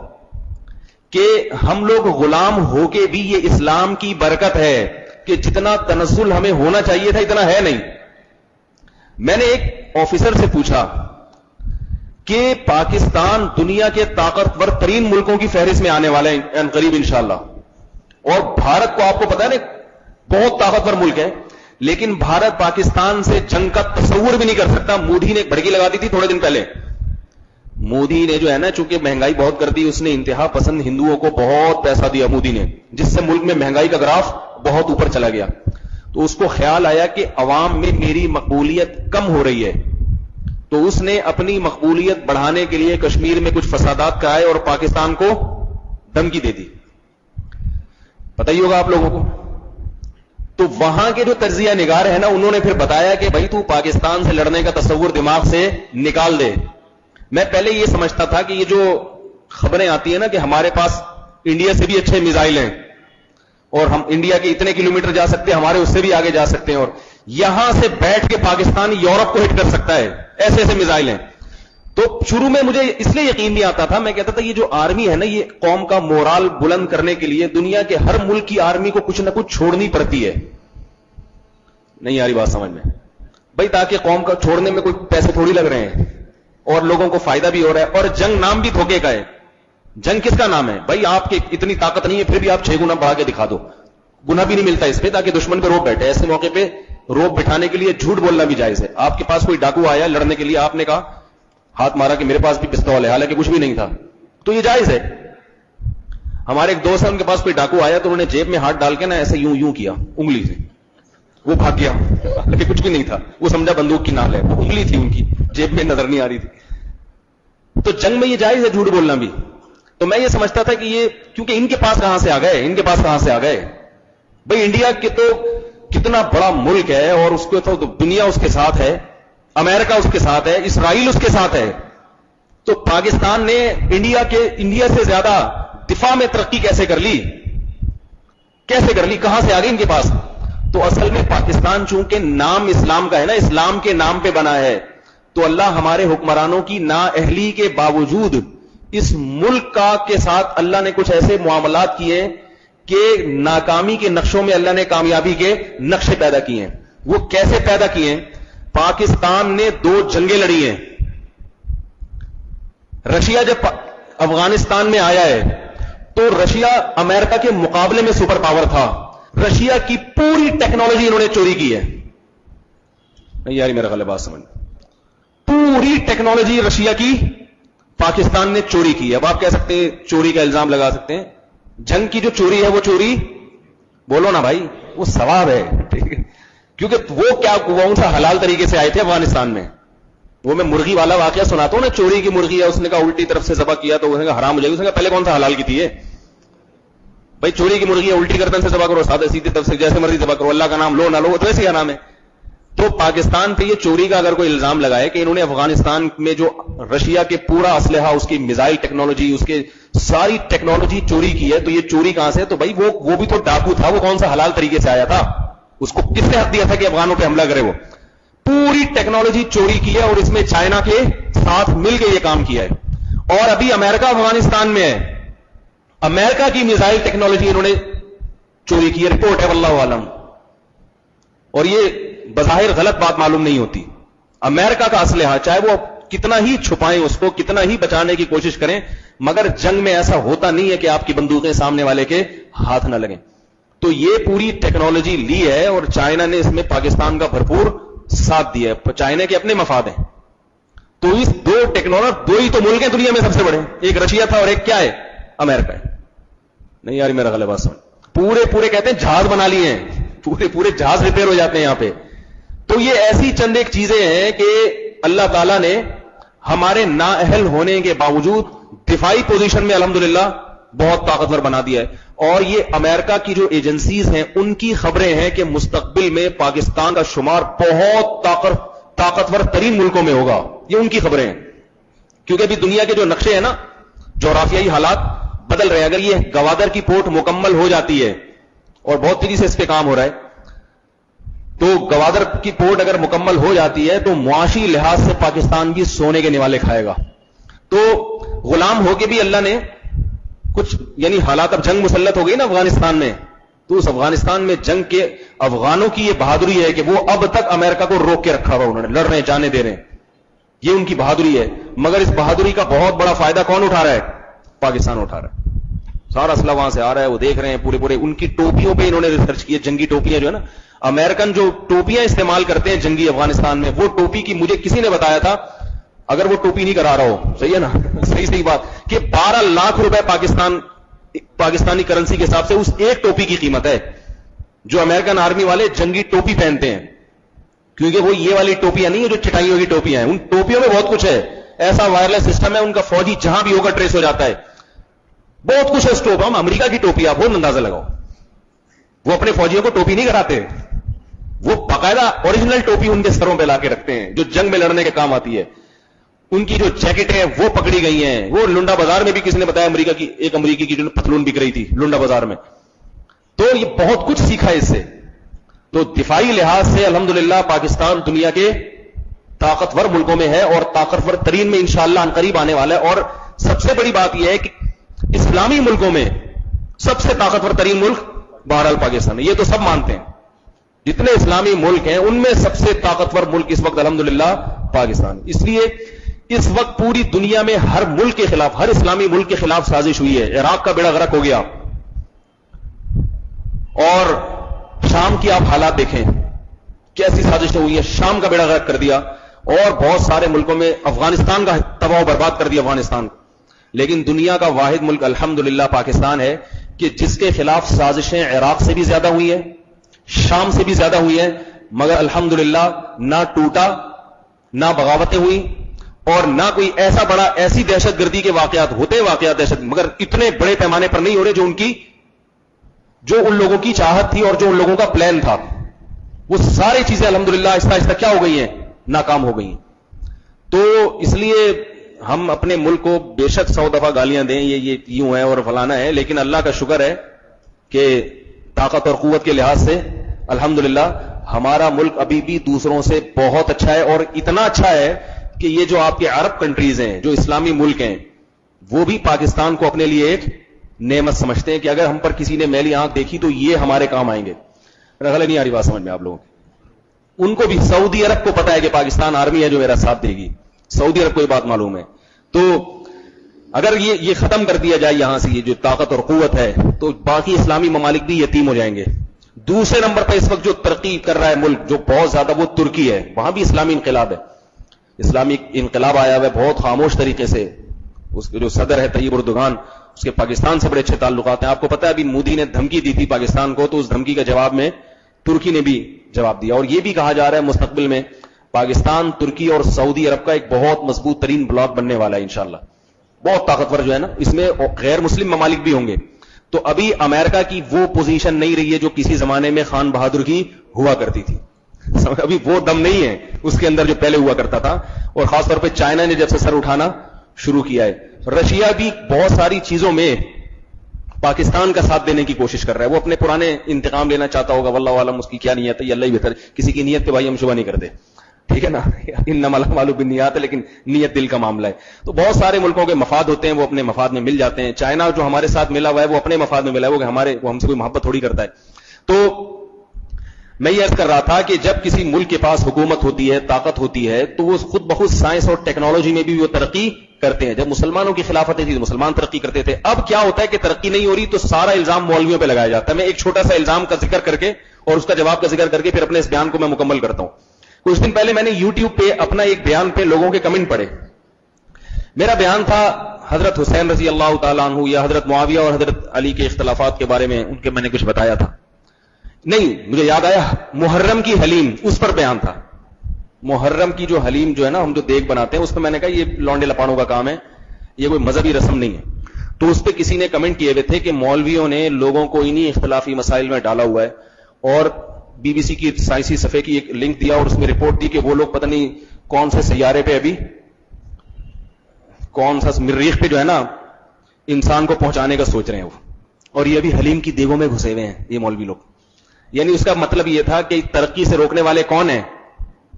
کہ ہم لوگ غلام ہو کے بھی یہ اسلام کی برکت ہے کہ جتنا تنزل ہمیں ہونا چاہیے تھا اتنا ہے نہیں. میں نے ایک آفیسر سے پوچھا کہ پاکستان دنیا کے طاقتور ترین ملکوں کی فہرست میں آنے والا ہے قریب انشاءاللہ. اور بھارت کو آپ کو پتا ہے نا بہت طاقتور ملک ہے، لیکن بھارت پاکستان سے جنگ کا تصور بھی نہیں کر سکتا. مودی نے بھڑکی لگا دی تھی تھوڑے دن پہلے. مودی نے جو ہے نا چونکہ مہنگائی بہت کر دی، اس نے انتہا پسند ہندوؤں کو بہت پیسہ دیا مودی نے، جس سے ملک میں مہنگائی کا گراف بہت اوپر چلا گیا. تو اس کو خیال آیا کہ عوام میں میری مقبولیت کم ہو رہی ہے، تو اس نے اپنی مقبولیت بڑھانے کے لیے کشمیر میں کچھ فسادات کرائے اور پاکستان کو دھمکی دے دی. پتہ ہی ہوگا آپ لوگوں کو. تو وہاں کے جو تجزیہ نگار ہیں نا انہوں نے پھر بتایا کہ بھائی تو پاکستان سے لڑنے کا تصور دماغ سے نکال دے. میں پہلے یہ سمجھتا تھا کہ یہ جو خبریں آتی ہیں نا کہ ہمارے پاس انڈیا سے بھی اچھے میزائل ہیں اور ہم انڈیا کے اتنے کلومیٹر جا سکتے ہیں، ہمارے اس سے بھی آگے جا سکتے ہیں، اور یہاں سے بیٹھ کے پاکستان یورپ کو ہٹ کر سکتا ہے، ایسے ایسے میزائل ہیں. تو شروع میں مجھے اس لیے یقین نہیں آتا تھا. میں کہتا تھا یہ جو آرمی ہے نا یہ قوم کا مورال بلند کرنے کے لیے دنیا کے ہر ملک کی آرمی کو کچھ نہ کچھ چھوڑنی پڑتی ہے. نہیں آ رہی بات سمجھ میں بھائی؟ تاکہ قوم کا چھوڑنے میں کوئی پیسے تھوڑی لگ رہے ہیں اور لوگوں کو فائدہ بھی ہو رہا ہے. اور جنگ نام بھی دھوکے کا ہے. جنگ کس کا نام ہے بھائی؟ آپ کے اتنی طاقت نہیں ہے پھر بھی آپ 6 گنا بڑھا کے دکھا دو. گناہ بھی نہیں ملتا اس پہ تاکہ دشمن پہ روپ بیٹھے. ایسے موقع پہ روپ بٹھانے کے لیے جھوٹ بولنا بھی جائز ہے. آپ کے پاس کوئی ڈاکو آیا لڑنے کے لیے، آپ نے کہا ہاتھ مارا کہ میرے پاس بھی پستول ہے، حالانکہ کچھ بھی نہیں تھا، تو یہ جائز ہے. ہمارے ایک دوست ہیں ان کے پاس کوئی ڈاکو آیا تو انہوں نے جیب میں ہاتھ ڈال کے نا ایسے یوں کیا انگلی سے، وہ بھاگ گیا حالانکہ کچھ بھی نہیں تھا، وہ سمجھا بندوق کی نال ہے، وہ انگلی تھی ان کی جیب میں نظر نہیں آ رہی تھی. تو جنگ میں یہ جائز ہے جھوٹ بولنا بھی. تو میں یہ سمجھتا تھا کہ یہ کیونکہ ان کے پاس کہاں سے آ گئے بھائی؟ انڈیا کے تو کتنا بڑا ملک ہے اور اس کو تو دنیا اس کے ساتھ ہے، امریکہ اس کے ساتھ ہے، اسرائیل اس کے ساتھ ہے. تو پاکستان نے انڈیا سے زیادہ دفاع میں ترقی کیسے کر لی؟ کہاں سے آ گئی ان کے پاس؟ تو اصل میں پاکستان چونکہ نام اسلام کا ہے نا، اسلام کے نام پہ بنا ہے، تو اللہ ہمارے حکمرانوں کی نااہلی کے باوجود اس ملک کے ساتھ اللہ نے کچھ ایسے معاملات کیے کہ ناکامی کے نقشوں میں اللہ نے کامیابی کے نقشے پیدا کیے ہیں. وہ کیسے پیدا کیے ہیں؟ پاکستان نے 2 جنگیں لڑی ہیں. رشیا جب افغانستان میں آیا ہے تو رشیا امریکہ کے مقابلے میں سپر پاور تھا. رشیا کی پوری ٹیکنالوجی انہوں نے چوری کی ہے. نہیں یار میرا غلط بات سمجھ، پوری ٹیکنالوجی رشیا کی پاکستان نے چوری کی ہے. اب آپ کہہ سکتے ہیں چوری کا الزام لگا سکتے ہیں. جنگ کی جو چوری ہے وہ چوری بولو نا بھائی، وہ ثواب ہے، ٹھیک ہے؟ کیونکہ وہ کیا کون سا حلال طریقے سے آئے تھے افغانستان میں. وہ میں مرغی والا واقعہ سناتا ہوں نا، چوری کی مرغی ہے، اس نے کہا الٹی طرف سے ذبح کیا تو اس نے کہا حرام ہو جائے گی. اس نے کہا پہلے کون سا حلال کی تھی؟ بھائی چوری کی مرغی ہے، الٹی گردن سے ذبح کرو، سادہ سیدھی طرف سے جیسے مرضی ذبح کرو، اللہ کا نام لو نہ لو تو ایسے ہی نام ہے. تو پاکستان پہ یہ چوری کا اگر کوئی الزام لگائے کہ انہوں نے افغانستان میں جو رشیا کے پورا اسلحہ, اس کی میزائل ٹیکنالوجی, اس کے ساری ٹیکنالوجی چوری کی ہے, تو یہ چوری کہاں سے؟ تو بھائی وہ بھی تو ڈاکو تھا, وہ کون سا حلال طریقے سے آیا تھا؟ اس کو کس نے حق دیا تھا کہ افغانوں پہ حملہ کرے؟ وہ پوری ٹیکنالوجی چوری کی ہے, اور اس میں چائنا کے ساتھ مل کے یہ کام کیا ہے. اور ابھی امریکہ افغانستان میں ہے, امریکہ کی میزائل ٹیکنالوجی انہوں نے چوری کی ہے, رپورٹ ہے واللہ عالم. اور یہ بظاہر غلط بات معلوم نہیں ہوتی. امریکہ کا اسلحہ چاہے وہ کتنا ہی چھپائیں, اس کو کتنا ہی بچانے کی کوشش کریں, مگر جنگ میں ایسا ہوتا نہیں ہے کہ آپ کی بندوقیں سامنے والے کے ہاتھ نہ لگیں. تو یہ پوری ٹیکنالوجی لی ہے, اور چائنا نے اس میں پاکستان کا بھرپور ساتھ دیا ہے. چائنا کے اپنے مفاد ہیں. تو اس دو ہی تو ملک ہیں دنیا میں سب سے بڑے, ایک رشیا تھا اور ایک کیا ہے؟ امریکہ ہے. نہیں یار میرا غلط بات سمجھ, پورے کہتے ہیں جہاز بنا لیے ہیں, پورے جہاز ریپیئر ہو جاتے ہیں یہاں پہ. تو یہ ایسی چند ایک چیزیں ہیں کہ اللہ تعالیٰ نے ہمارے نااہل ہونے کے باوجود دفاعی پوزیشن میں الحمدللہ بہت طاقتور بنا دیا ہے. اور یہ امریکہ کی جو ایجنسیز ہیں ان کی خبریں ہیں کہ مستقبل میں پاکستان کا شمار بہت طاقتور ترین ملکوں میں ہوگا. یہ ان کی خبریں ہیں, کیونکہ ابھی دنیا کے جو نقشے ہیں نا, جغرافیائی حالات بدل رہے ہیں. اگر یہ گوادر کی پورٹ مکمل ہو جاتی ہے, اور بہت تیزی سے اس پہ کام ہو رہا ہے, تو گوادر کی پورٹ اگر مکمل ہو جاتی ہے تو معاشی لحاظ سے پاکستان بھی سونے کے نوالے کھائے گا. تو غلام ہو کے بھی اللہ نے کچھ, یعنی حالات, اب جنگ مسلط ہو گئی نا افغانستان میں, تو اس افغانستان میں جنگ کے افغانوں کی یہ بہادری ہے کہ وہ اب تک امریکہ کو روک کے رکھا ہوا, انہوں نے لڑ رہے ہیں, جانے دے رہے ہیں. یہ ان کی بہادری ہے. مگر اس بہادری کا بہت بڑا فائدہ کون اٹھا رہا ہے؟ پاکستان اٹھا رہا ہے. سارا اسلحہ وہاں سے آ رہا ہے, وہ دیکھ رہے ہیں. پورے ان کی ٹوپیوں پہ انہوں نے ریسرچ کی ہے, جنگی ٹوپیاں جو ہے نا, امریکن جو ٹوپیاں استعمال کرتے ہیں جنگی افغانستان میں, وہ ٹوپی کی مجھے کسی نے بتایا تھا, اگر وہ ٹوپی نہیں کرا رہا ہو, صحیح ہے نا, صحیح بات, کہ 12 لاکھ روپے پاکستانی کرنسی کے حساب سے اس ایک ٹوپی کی قیمت ہے جو امریکن آرمی والے جنگی ٹوپی پہنتے ہیں. کیونکہ وہ یہ والی ٹوپیاں نہیں ہے جو چٹائیوں کی ٹوپیاں ہیں, ان ٹوپیوں میں بہت کچھ ہے. ایسا وائرلیس سسٹم ہے ان کا, فوجی جہاں بھی ہوگا ٹریس ہو جاتا ہے. بہت کچھ ہے اس ٹوپ. ہم امریکہ کی ٹوپی, آپ وہ اندازہ لگاؤ, وہ اپنے فوجیوں کو ٹوپی نہیں کراتے, وہ باقاعدہ اوریجنل ٹوپی ان کے سروں پہ لا کے رکھتے ہیں جو جنگ میں لڑنے کے کام آتی ہے. ان کی جو جیکٹیں وہ پکڑی گئی ہیں. وہ لنڈا بازار میں بھی کسی نے بتایا, ایک امریکی کی جو پتلون بک رہی تھی لنڈا بازار میں. تو یہ بہت کچھ سیکھا ہے اس سے. تو دفاعی لحاظ سے الحمدللہ پاکستان دنیا کے طاقتور ملکوں میں ہے, اور طاقتور ترین میں انشاءاللہ عنقریب آنے والا ہے. اور سب سے بڑی بات یہ ہے کہ اسلامی ملکوں میں سب سے طاقتور ترین ملک بہرحال پاکستان ہے. یہ تو سب مانتے ہیں, جتنے اسلامی ملک ہیں ان میں سب سے طاقتور ملک اس وقت الحمدللہ پاکستان. اس لیے اس وقت پوری دنیا میں ہر ملک کے خلاف, ہر اسلامی ملک کے خلاف سازش ہوئی ہے. عراق کا بیڑا غرق ہو گیا, اور شام کی آپ حالات دیکھیں کیسی سازشیں ہوئی ہیں. شام کا بیڑا غرق کر دیا, اور بہت سارے ملکوں میں افغانستان کا تباہ و برباد کر دیا افغانستان. لیکن دنیا کا واحد ملک الحمدللہ پاکستان ہے کہ جس کے خلاف سازشیں عراق سے بھی زیادہ ہوئی ہیں, شام سے بھی زیادہ ہوئی ہیں, مگر الحمدللہ نہ ٹوٹا, نہ بغاوتیں ہوئی, اور نہ کوئی ایسا بڑا, ایسی دہشت گردی کے واقعات ہوتے, واقعات دہشت, مگر اتنے بڑے پیمانے پر نہیں ہو رہے جو ان لوگوں کی چاہت تھی اور جو ان لوگوں کا پلان تھا. وہ ساری چیزیں الحمدللہ آہستہ آہستہ کیا ہو گئی ہیں؟ ناکام ہو گئی ہیں. تو اس لیے ہم اپنے ملک کو بے شک 100 دفعہ گالیاں دیں, یہ یوں ہے اور فلانا ہے, لیکن اللہ کا شکر ہے کہ طاقت اور قوت کے لحاظ سے الحمدللہ ہمارا ملک ابھی بھی دوسروں سے بہت اچھا ہے. اور اتنا اچھا ہے کہ یہ جو آپ کے عرب کنٹریز ہیں, جو اسلامی ملک ہیں, وہ بھی پاکستان کو اپنے لیے ایک نعمت سمجھتے ہیں کہ اگر ہم پر کسی نے میلی آنکھ دیکھی تو یہ ہمارے کام آئیں گے. غلط نہیں آ رہی بات سمجھ میں آپ لوگوں کی؟ ان کو بھی سعودی عرب کو پتا ہے کہ پاکستان آرمی ہے جو میرا ساتھ دے گی. سعودی عرب کو یہ بات معلوم ہے. تو اگر یہ ختم کر دیا جائے یہاں سے, یہ جو طاقت اور قوت ہے, تو باقی اسلامی ممالک بھی یتیم ہو جائیں گے. دوسرے نمبر پہ اس وقت جو ترقی کر رہا ہے ملک جو بہت زیادہ, وہ ترکی ہے. وہاں بھی اسلامی انقلاب ہے, اسلامی انقلاب آیا ہوا ہے بہت خاموش طریقے سے. اس کے جو صدر ہے طیب اردوغان, اس کے پاکستان سے بڑے اچھے تعلقات ہیں. آپ کو پتا ہے ابھی مودی نے دھمکی دی تھی پاکستان کو, تو اس دھمکی کا جواب میں ترکی نے بھی جواب دیا. اور یہ بھی کہا جا رہا ہے مستقبل میں پاکستان, ترکی اور سعودی عرب کا ایک بہت مضبوط ترین بلاک بننے والا ہے انشاءاللہ. بہت طاقتور جو ہے نا, اس میں غیر مسلم ممالک بھی ہوں گے. تو ابھی امریکہ کی وہ پوزیشن نہیں رہی ہے جو کسی زمانے میں خان بہادر کی ہوا کرتی تھی. ابھی وہ دم نہیں ہے اس کے اندر جو پہلے ہوا کرتا تھا. اور خاص طور پہ چائنا نے جب سے سر اٹھانا شروع کیا ہے. رشیا بھی بہت ساری چیزوں میں پاکستان کا ساتھ دینے کی کوشش کر رہا ہے. وہ اپنے پرانے انتقام لینا چاہتا ہوگا, واللہ عالم اس کی کیا نیت ہے, یہ اللہ ہی بہتر. کسی کی نیت پہ بھائی ہم شبہ نہیں کرتے, ٹھیک ہے نا, انما الاعمال بالنیات ہے, لیکن نیت دل کا معاملہ ہے. تو بہت سارے ملکوں کے مفاد ہوتے ہیں, وہ اپنے مفاد میں مل جاتے ہیں. چائنا جو ہمارے ساتھ ملا ہوا ہے وہ اپنے مفاد میں ملا ہے, وہ ہم سے کوئی محبت تھوڑی کرتا ہے. تو میں یہ عرض کر رہا تھا کہ جب کسی ملک کے پاس حکومت ہوتی ہے, طاقت ہوتی ہے, تو وہ خود بخود سائنس اور ٹیکنالوجی میں بھی وہ ترقی کرتے ہیں. جب مسلمانوں کی خلافتیں تھی تو مسلمان ترقی کرتے تھے. اب کیا ہوتا ہے کہ ترقی نہیں ہو رہی تو سارا الزام مولویوں پہ لگایا جاتا ہے. میں ایک چھوٹا سا الزام کا ذکر کر کے اور اس کا جواب کا ذکر کر کے پھر اپنے اس بیان کو میں مکمل کرتا ہوں. کچھ دن پہلے میں نے یوٹیوب پہ اپنا ایک بیان پہ لوگوں کے کمنٹ پڑھے. میرا بیان تھا حضرت حسین رضی اللہ تعالیٰ عنہ یا حضرت معاویہ اور حضرت علی کے اختلافات کے بارے میں, ان کے میں نے کچھ بتایا تھا. نہیں, مجھے یاد آیا محرم کی حلیم, اس پر بیان تھا. محرم کی جو حلیم جو ہے نا, ہم جو دیگ بناتے ہیں, اس پہ میں نے کہا یہ لونڈے لپاڑوں کا کام ہے, یہ کوئی مذہبی رسم نہیں ہے. تو اس پہ کسی نے کمنٹ کیے ہوئے تھے کہ مولویوں نے لوگوں کو انہی اختلافی مسائل میں ڈالا ہوا ہے, اور بی بی سی کی سائنسی صفحے کی ایک لنک دیا اور اس میں رپورٹ دی کہ وہ لوگ پتہ نہیں کون سے سیارے پہ, ابھی کون سا مریخ پہ جو ہے نا انسان کو پہنچانے کا سوچ رہے ہیں وہ, اور یہ ابھی حلیم کی دیگوں میں گھسے ہوئے ہیں یہ مولوی لوگ. یعنی اس کا مطلب یہ تھا کہ ترقی سے روکنے والے کون ہیں,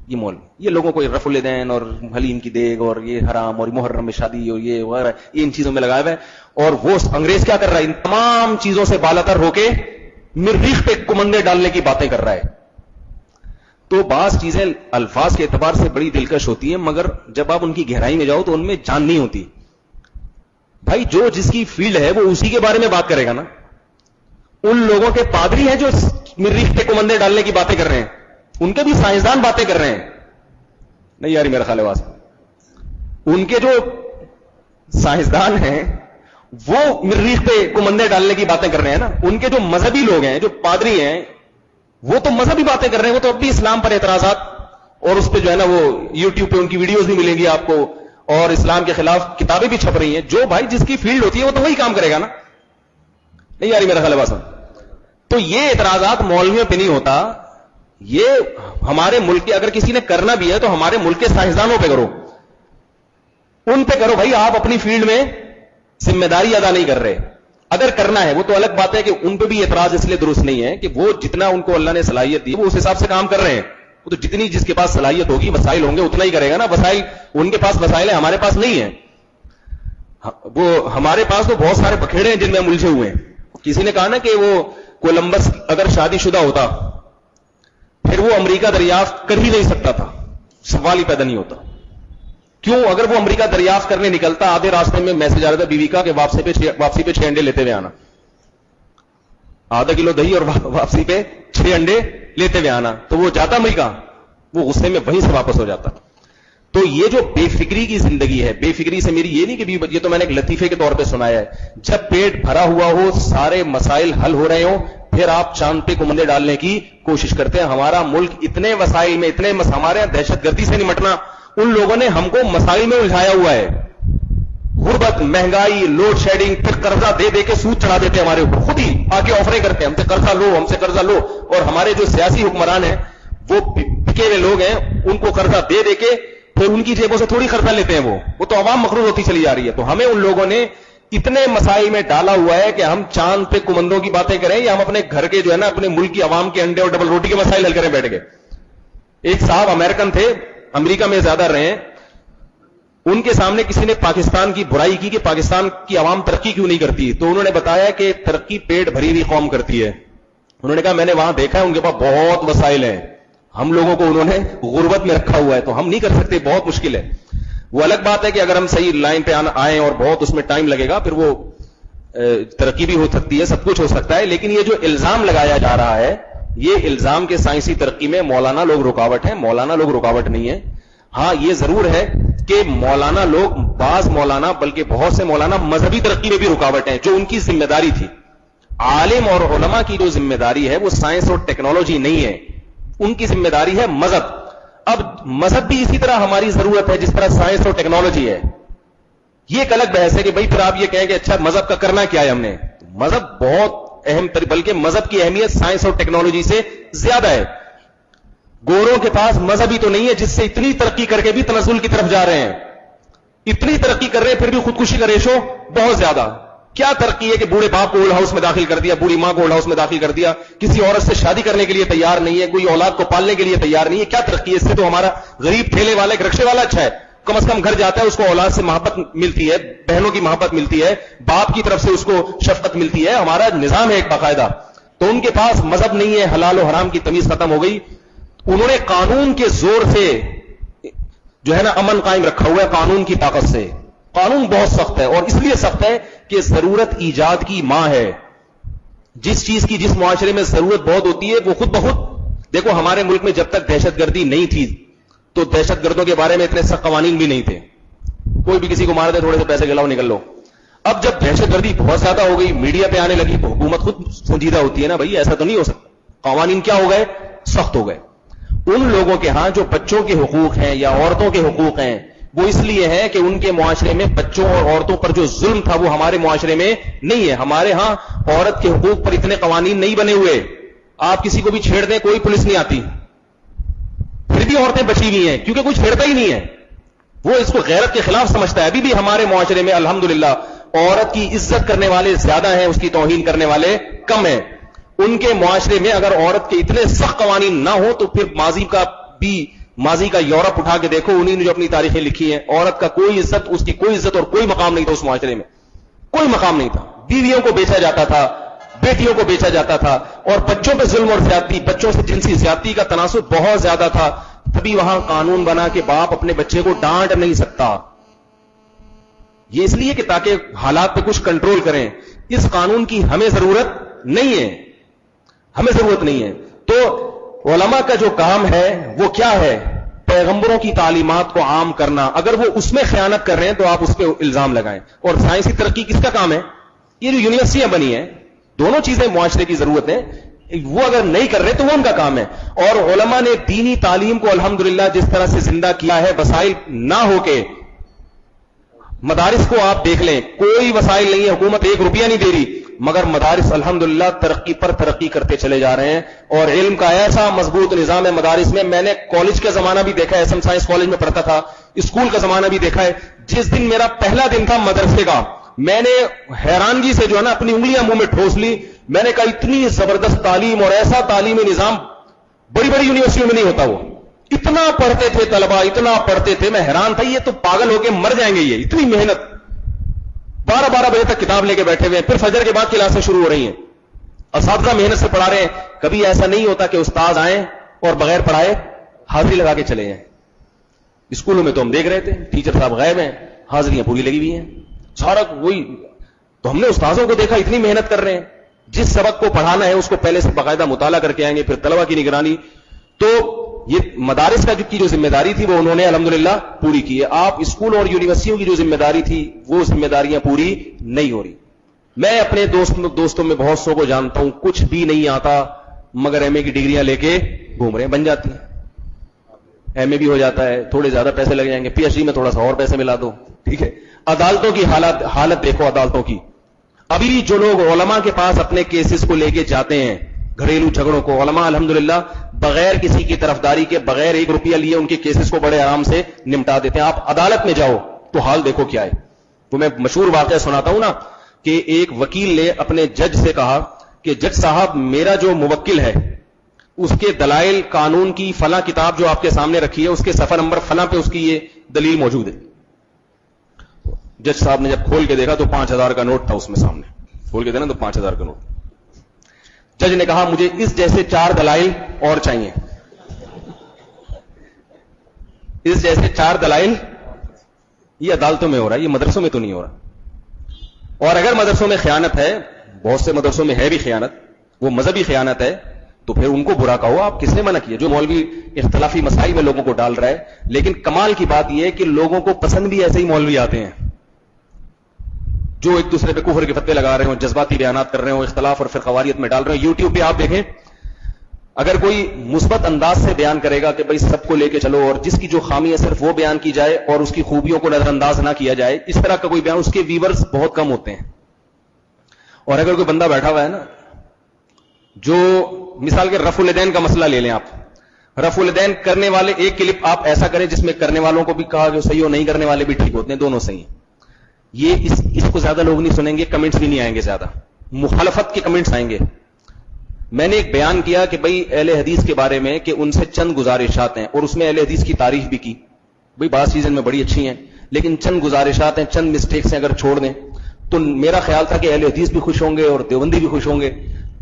یہ مولوی. یہ لوگوں کو رفع الدین اور حلیم کی دیگ اور یہ حرام اور محرم میں شادی اور یہ وغیرہ ان چیزوں میں لگایا ہوا ہے. اور وہ انگریز کیا کر رہا ہے, ان تمام چیزوں سے بالاتر ہو کے مریخ پہ کمندے ڈالنے کی باتیں کر رہا ہے. تو بعض چیزیں الفاظ کے اعتبار سے بڑی دلکش ہوتی ہیں, مگر جب آپ ان کی گہرائی میں جاؤ تو ان میں جان نہیں ہوتی. بھائی جو جس کی فیلڈ ہے وہ اسی کے بارے میں بات کرے گا نا. ان لوگوں کے پادری ہیں جو مریخ پہ کمندے ڈالنے کی باتیں کر رہے ہیں, ان کے بھی سائنسدان باتیں کر رہے ہیں. نہیں یاری میرا خیال ہے آواز. ان کے جو سائنسدان ہیں وہ مریخ پہ کمندے ڈالنے کی باتیں کر رہے ہیں نا. ان کے جو مذہبی لوگ ہیں, جو پادری ہیں, وہ تو مذہبی باتیں کر رہے ہیں. وہ تو اب بھی اسلام پر اعتراضات, اور اس پہ جو ہے نا وہ یوٹیوب پہ ان کی ویڈیوز بھی ملیں گی آپ کو, اور اسلام کے خلاف کتابیں بھی چھپ رہی ہیں. جو بھائی جس کی فیلڈ ہوتی ہے وہ تو وہی کام کرے گا نا. نہیں یاری میرا خیال ہے بات. تو یہ اعتراضات مولویوں پہ نہیں ہوتا, یہ ہمارے ملک کے, اگر کسی نے کرنا بھی ہے تو ہمارے ملک کے سائنسدانوں پہ کرو, ان پہ کرو. بھائی آپ اپنی فیلڈ میں ذمہ داری ادا نہیں کر رہے. اگر کرنا ہے وہ تو الگ بات ہے کہ ان پہ بھی اعتراض اس لیے درست نہیں ہے کہ وہ جتنا ان کو اللہ نے صلاحیت دی وہ اس حساب سے کام کر رہے ہیں. وہ تو جتنی جس کے پاس صلاحیت ہوگی, وسائل ہوں گے, اتنا ہی کرے گا نا. وسائل ان کے پاس وسائل ہیں, ہمارے پاس نہیں ہے. وہ ہمارے پاس تو بہت سارے بکھیڑے ہیں جن میں ہم الجھے ہوئے ہیں. کسی نے کہا نا کہ وہ کولمبس اگر شادی شدہ ہوتا پھر وہ امریکہ دریافت کر ہی نہیں سکتا تھا. سوال ہی پیدا نہیں ہوتا. کیوں؟ اگر وہ امریکہ دریافت کرنے نکلتا, آدھے راستے میں میسج آ رہا تھا بیوی کا کہ واپسی پہ 6 انڈے لیتے ہوئے آنا, ½ کلو دہی اور واپسی پہ 6 انڈے لیتے ہوئے آنا, تو وہ جاتا امریکہ, وہ غصے میں وہیں سے واپس ہو جاتا. تو یہ جو بے فکری کی زندگی ہے, بے فکری سے میری یہ نہیں کہ یہ تو میں نے ایک لطیفے کے طور پہ سنایا ہے. جب پیٹ بھرا ہوا ہو, سارے مسائل حل ہو رہے ہوں, پھر آپ چاند پہ کمندے ڈالنے کی کوشش کرتے ہیں. ہمارا ملک اتنے وسائل میں, ہمارے دہشت گردی سے نمٹنا, ان لوگوں نے ہم کو مسائل میں الجھایا ہوا ہے. غربت, مہنگائی, لوڈ شیڈنگ, پھر قرضہ دے دے کے سود چڑھا دیتے ہمارے اوپر, خود ہی آگے آفریں کرتے ہیں ہم سے قرضہ لو, ہم سے قرضہ لو. اور ہمارے جو سیاسی حکمران ہیں وہ بکے ہوئے لوگ ہیں, ان کو قرضہ دے دے کے پھر ان کی جیبوں سے تھوڑی قرضہ لیتے ہیں. وہ تو عوام مغرور ہوتی چلی جا رہی ہے. تو ہمیں ان لوگوں نے اتنے مسائل میں ڈالا ہوا ہے کہ ہم چاند پہ کمندوں کی باتیں کریں یا ہم اپنے گھر کے جو ہے نا اپنے ملک کی عوام کے انڈے اور ڈبل روٹی کے مسائل حل کریں بیٹھ گئے. ایک صاحب امریکن تھے, امریکہ میں زیادہ رہے ہیں, ان کے سامنے کسی نے پاکستان کی برائی کی کہ پاکستان کی عوام ترقی کیوں نہیں کرتی, تو انہوں نے بتایا کہ ترقی پیٹ بھری ہوئی قوم کرتی ہے. انہوں نے کہا میں نے وہاں دیکھا ہے ان کے پاس بہت وسائل ہیں, ہم لوگوں کو انہوں نے غربت میں رکھا ہوا ہے, تو ہم نہیں کر سکتے, بہت مشکل ہے. وہ الگ بات ہے کہ اگر ہم صحیح لائن پہ آئیں اور بہت اس میں ٹائم لگے گا, پھر وہ ترقی بھی ہو سکتی ہے, سب کچھ ہو سکتا ہے. لیکن یہ جو الزام لگایا جا رہا ہے, یہ الزام کے سائنسی ترقی میں مولانا لوگ رکاوٹ ہیں. مولانا لوگ رکاوٹ نہیں ہے. ہاں یہ ضرور ہے کہ مولانا لوگ, بعض مولانا بلکہ بہت سے مولانا مذہبی ترقی میں بھی رکاوٹ ہیں, جو ان کی ذمہ داری تھی. عالم اور علماء کی جو ذمہ داری ہے وہ سائنس اور ٹیکنالوجی نہیں ہے, ان کی ذمہ داری ہے مذہب. اب مذہب بھی اسی طرح ہماری ضرورت ہے جس طرح سائنس اور ٹیکنالوجی ہے. یہ ایک الگ بحث ہے کہ بھائی پھر آپ یہ کہیں کہ اچھا مذہب کا کرنا کیا ہے ہم نے. مذہب بہت اہم, بلکہ مذہب کی اہمیت سائنس اور ٹیکنالوجی سے زیادہ ہے. گوروں کے پاس مذہب ہی تو نہیں ہے جس سے اتنی ترقی کر کے بھی تنزل کی طرف جا رہے ہیں. اتنی ترقی کر رہے ہیں پھر بھی خودکشی کا ریشو بہت زیادہ. کیا ترقی ہے کہ بوڑھے باپ کو اولڈ ہاؤس میں داخل کر دیا, بوڑھی ماں کو اولڈ ہاؤس میں داخل کر دیا, کسی عورت سے شادی کرنے کے لیے تیار نہیں ہے, کوئی اولاد کو پالنے کے لیے تیار نہیں ہے. کیا ترقی ہے؟ اس سے تو ہمارا غریب ٹھیلے والا ایک رکشے والا اچھا ہے, کم از کم گھر جاتا ہے, اس کو اولاد سے محبت ملتی ہے, بہنوں کی محبت ملتی ہے, باپ کی طرف سے اس کو شفقت ملتی ہے. ہمارا نظام ہے ایک باقاعدہ. تو ان کے پاس مذہب نہیں ہے, حلال و حرام کی تمیز ختم ہو گئی. انہوں نے قانون کے زور سے جو ہے نا امن قائم رکھا ہوا ہے, قانون کی طاقت سے. قانون بہت سخت ہے, اور اس لیے سخت ہے کہ ضرورت ایجاد کی ماں ہے. جس چیز کی جس معاشرے میں ضرورت بہت ہوتی ہے وہ خود بخود. دیکھو ہمارے ملک میں جب تک دہشت گردی نہیں تھی تو دہشت گردوں کے بارے میں اتنے سخت قوانین بھی نہیں تھے. کوئی بھی کسی کو مار دے, تھوڑے سے پیسے کھلاؤ, نکل لو. اب جب دہشت گردی بہت زیادہ ہو گئی, میڈیا پہ آنے لگی, تو حکومت خود سنجیدہ ہوتی ہے نا, بھائی ایسا تو نہیں ہو سکتا. قوانین کیا ہو گئے؟ سخت ہو گئے. ان لوگوں کے ہاں جو بچوں کے حقوق ہیں یا عورتوں کے حقوق ہیں, وہ اس لیے ہے کہ ان کے معاشرے میں بچوں اور عورتوں پر جو ظلم تھا وہ ہمارے معاشرے میں نہیں ہے. ہمارے ہاں عورت کے حقوق پر اتنے قوانین نہیں بنے ہوئے. آپ کسی کو بھی چھیڑ دیں کوئی پولیس نہیں آتی, پھر بھی عورتیں بچی ہوئی ہیں کیونکہ کوئی چھیڑتا ہی نہیں ہے. وہ اس کو غیرت کے خلاف سمجھتا ہے. ابھی بھی ہمارے معاشرے میں الحمدللہ عورت کی عزت کرنے والے زیادہ ہیں, اس کی توہین کرنے والے کم ہیں. ان کے معاشرے میں اگر عورت کے اتنے سخت قوانین نہ ہو تو پھر ماضی کا یورپ اٹھا کے دیکھو, انہی نے جو اپنی تاریخیں لکھی ہیں, عورت کا کوئی عزت, اس کی کوئی عزت اور کوئی مقام نہیں تھا اس معاشرے میں, کوئی مقام نہیں تھا. بیویوں کو بیچا جاتا تھا, بیٹیوں کو بیچا جاتا تھا, اور بچوں پہ ظلم اور زیادتی, بچوں سے جنسی زیادتی کا تناسب بہت زیادہ تھا. تبھی وہاں قانون بنا کہ باپ اپنے بچے کو ڈانٹ نہیں سکتا. یہ اس لیے کہ تاکہ حالات پہ کچھ کنٹرول کریں. اس قانون کی ہمیں ضرورت نہیں ہے, ہمیں ضرورت نہیں ہے. تو علماء کا جو کام ہے وہ کیا ہے؟ پیغمبروں کی تعلیمات کو عام کرنا. اگر وہ اس میں خیانت کر رہے ہیں تو آپ اس پہ الزام لگائیں. اور سائنسی ترقی کس کا کام ہے؟ یہ جو یونیورسٹیاں بنی ہیں, دونوں چیزیں معاشرے کی ضرورت ہے, وہ اگر نہیں کر رہے تو وہ ان کا کام ہے. اور علماء نے دینی تعلیم کو الحمدللہ جس طرح سے زندہ کیا ہے, وسائل نہ ہو کے, مدارس کو آپ دیکھ لیں, کوئی وسائل نہیں ہے, حکومت 1 روپیہ نہیں دے رہی, مگر مدارس الحمدللہ ترقی پر ترقی کرتے چلے جا رہے ہیں. اور علم کا ایسا مضبوط نظام ہے مدارس میں. میں نے کالج کا زمانہ بھی دیکھا ہے, SM سائنس کالج میں پڑھتا تھا, اسکول کا زمانہ بھی دیکھا ہے. جس دن میرا پہلا دن تھا مدرسے کا, میں نے حیرانگی سے جو ہے نا اپنی انگلیاں منہ میں ٹھوس لی. میں نے کہا اتنی زبردست تعلیم اور ایسا تعلیمی نظام بڑی بڑی یونیورسٹیوں میں نہیں ہوتا. وہ اتنا پڑھتے تھے طلبہ, اتنا پڑھتے تھے, میں حیران تھا, یہ تو پاگل ہو کے مر جائیں گے. یہ اتنی محنت, 12 بجے تک کتاب لے کے بیٹھے ہوئے ہیں, پھر فجر کے بعد کلاسیں شروع ہو رہی ہیں, اساتذہ محنت سے پڑھا رہے ہیں. کبھی ایسا نہیں ہوتا کہ استاد آئیں اور بغیر پڑھائے حاضری لگا کے چلے جائیں. اسکولوں میں تو ہم دیکھ رہے تھے ٹیچر صاحب غائب ہیں, حاضریاں پوری لگی ہوئی ہیں, سارا وہی. تو ہم نے استاذوں کو دیکھا اتنی محنت کر رہے ہیں, جس سبق کو پڑھانا ہے اس کو پہلے سے باقاعدہ مطالعہ کر کے آئیں گے, پھر طلبہ کی نگرانی. تو یہ مدارس کا کی جو ذمہ داری تھی وہ انہوں نے الحمدللہ پوری کی ہے. آپ اسکول اور یونیورسٹیوں کی جو ذمہ داری تھی وہ ذمہ داریاں پوری نہیں ہو رہی. میں اپنے دوستوں میں بہت سو کو جانتا ہوں, کچھ بھی نہیں آتا مگر ایم اے کی ڈگریاں لے کے گھوم رہے ہیں, بن جاتی ہیں, ایم اے بھی ہو جاتا ہے, تھوڑے زیادہ پیسے لگ جائیں گے, پی ایچ ڈی میں تھوڑا سا اور پیسے ملا دو, ٹھیک ہے. عدالتوں کی حالت دیکھو, عدالتوں کی. ابھی جو لوگ علماء کے پاس اپنے کیسز کو لے کے جاتے ہیں, گھریلو جھگڑوں کو, علماء الحمدللہ بغیر کسی کی طرفداری کے, بغیر 1 روپیہ لیے ان کے کیسز کو بڑے آرام سے نمٹا دیتے ہیں. آپ عدالت میں جاؤ تو حال دیکھو کیا ہے. تو میں مشہور واقعہ سناتا ہوں نا, کہ ایک وکیل نے اپنے جج سے کہا کہ جج صاحب میرا جو موکل ہے اس کے دلائل قانون کی فلاں کتاب جو آپ کے سامنے رکھی ہے اس کے صفحہ نمبر فلاں پہ اس کی یہ دلیل موجود ہے. جج صاحب نے جب کھول کے دیکھا تو 5000 کا نوٹ تھا اس میں سامنے, کھول کے دینا تو 5000 کا نوٹ. جج نے کہا مجھے اس جیسے 4 دلائل اور چاہیے, اس جیسے 4 دلائل. یہ عدالتوں میں ہو رہا ہے, یہ مدرسوں میں تو نہیں ہو رہا. اور اگر مدرسوں میں خیانت ہے, بہت سے مدرسوں میں ہے بھی خیانت, وہ مذہبی خیانت ہے, تو پھر ان کو برا کہو. آپ کس نے منع کیا؟ جو مولوی اختلافی مسائل میں لوگوں کو ڈال رہا ہے. لیکن کمال کی بات یہ ہے کہ لوگوں کو پسند بھی ایسے ہی مولوی آتے ہیں جو ایک دوسرے پہ کفر کے فتوے لگا رہے ہوں, جذباتی بیانات کر رہے ہوں, اختلاف اور فرقواریت میں ڈال رہے ہوں. یوٹیوب پہ آپ دیکھیں, اگر کوئی مثبت انداز سے بیان کرے گا کہ بھائی سب کو لے کے چلو اور جس کی جو خامی ہے صرف وہ بیان کی جائے اور اس کی خوبیوں کو نظر انداز نہ کیا جائے, اس طرح کا کوئی بیان, اس کے ویورز بہت کم ہوتے ہیں. اور اگر کوئی بندہ بیٹھا ہوا ہے نا جو مثال کے رفع الیدین کا مسئلہ لے لیں آپ, رفع الیدین کرنے والے ایک کلپ آپ ایسا کریں جس میں کرنے والوں کو بھی کہا کہ صحیح ہو, نہیں کرنے والے بھی ٹھیک ہوتے ہیں, دونوں صحیح ہیں. یہ اس کو زیادہ لوگ نہیں سنیں گے, کمنٹس بھی نہیں آئیں گے, زیادہ مخالفت کے کمنٹس آئیں گے. میں نے ایک بیان کیا کہ بھئی اہل حدیث کے بارے میں کہ ان سے چند گزارشات ہیں, اور اس میں اہل حدیث کی تعریف بھی کی. بھئی بعض چیزیں میں بڑی اچھی ہیں, لیکن چند گزارشات ہیں, چند مسٹیکس ہیں, اگر چھوڑ دیں تو میرا خیال تھا کہ اہل حدیث بھی خوش ہوں گے اور دیوبندی بھی خوش ہوں گے.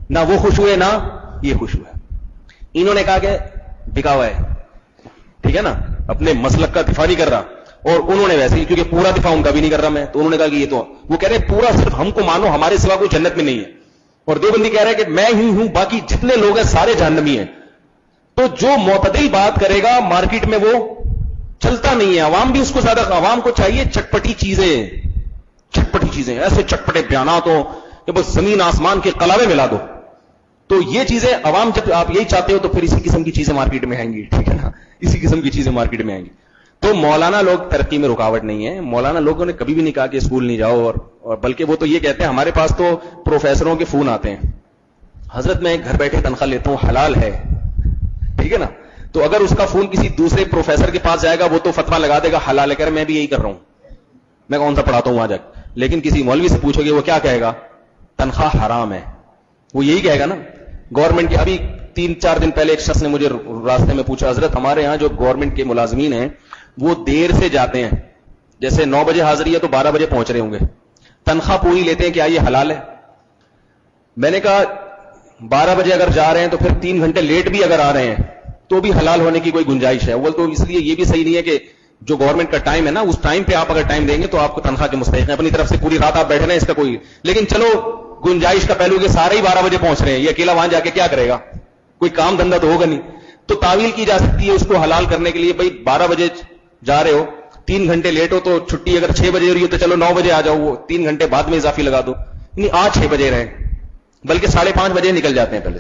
نہ وہ خوش ہوئے نہ یہ خوش ہوئے. انہوں نے کہا کہ بکا ہوا ہے, ٹھیک ہے نا, اپنے مسلک کا دفاع نہیں کر رہا, اور انہوں نے ویسے ہی, کیونکہ پورا دفاع ان کا بھی نہیں کر رہا میں, تو انہوں نے کہا کہ یہ تو وہ کہہ رہے ہیں پورا صرف ہم کو مانو, ہمارے سوا کوئی جنت میں نہیں ہے. اور دیوبندی کہہ رہے ہیں کہ میں ہی ہوں, باقی جتنے لوگ ہیں سارے جہنمی ہیں. تو جو معتدل بات کرے گا مارکیٹ میں وہ چلتا نہیں ہے. عوام بھی اس کو زیادہ, عوام کو چاہیے چٹپٹی چیزیں, چٹپٹی چیزیں, ایسے چٹپٹے بیانات ہوں کہ بس زمین آسمان کے قلاوے ملا دو. تو یہ چیزیں عوام, جب آپ یہی چاہتے ہو تو پھر اسی قسم کی چیزیں مارکیٹ میں آئیں گی, ٹھیک ہے نا, اسی قسم کی چیزیں مارکیٹ میں آئیں گی. تو مولانا لوگ ترقی میں رکاوٹ نہیں ہے. مولانا لوگوں نے کبھی بھی نہیں کہا کہ اسکول نہیں جاؤ, اور بلکہ وہ تو یہ کہتے ہیں ہمارے پاس تو پروفیسروں کے فون آتے ہیں, حضرت میں گھر بیٹھے تنخواہ لیتا ہوں, حلال ہے, ٹھیک ہے نا. تو اگر اس کا فون کسی دوسرے پروفیسر کے پاس جائے گا وہ تو فتویٰ لگا دے گا حلال ہے, کہہ رہے میں بھی یہی کر رہا ہوں, میں کون سا پڑھاتا ہوں وہاں جا کے. لیکن کسی مولوی سے پوچھو گے وہ کیا کہے گا, تنخواہ حرام ہے, وہ یہی کہے گا نا. گورنمنٹ کے ابھی 3-4 دن پہلے ایک شخص نے مجھے راستے میں پوچھا, حضرت ہمارے ہاں جو گورنمنٹ کے ملازمین ہیں وہ دیر سے جاتے ہیں, جیسے 9 بجے حاضری ہے تو 12 بجے پہنچ رہے ہوں گے, تنخواہ پوری لیتے ہیں, کیا یہ حلال ہے؟ میں نے کہا 12 بجے اگر جا رہے ہیں تو پھر 3 گھنٹے لیٹ بھی اگر آ رہے ہیں تو بھی حلال ہونے کی کوئی گنجائش ہے. اول تو اس لیے یہ بھی صحیح نہیں ہے کہ جو گورنمنٹ کا ٹائم ہے نا اس ٹائم پہ آپ اگر ٹائم دیں گے تو آپ کو تنخواہ کے مستحق ہیں, اپنی طرف سے پوری رات آپ بیٹھے رہے اس کا کوئی, لیکن چلو گنجائش کا پہلو کہ سارے ہی 12 بجے پہنچ رہے ہیں, یہ اکیلا وہاں جا کے کیا کرے گا, کوئی کام دھندا تو ہوگا نہیں. تو تعویل کی جا سکتی ہے اس کو حلال کرنے کے لیے, بھائی 12 بجے جا رہے ہو, 3 گھنٹے لیٹ ہو تو چھٹی اگر 6 بجے ہو رہی ہو تو چلو 9 بجے آ جاؤ, وہ 3 گھنٹے بعد میں اضافی لگا دو, نہیں آج 6 بجے رہے, بلکہ 5:30 بجے نکل جاتے ہیں. پہلے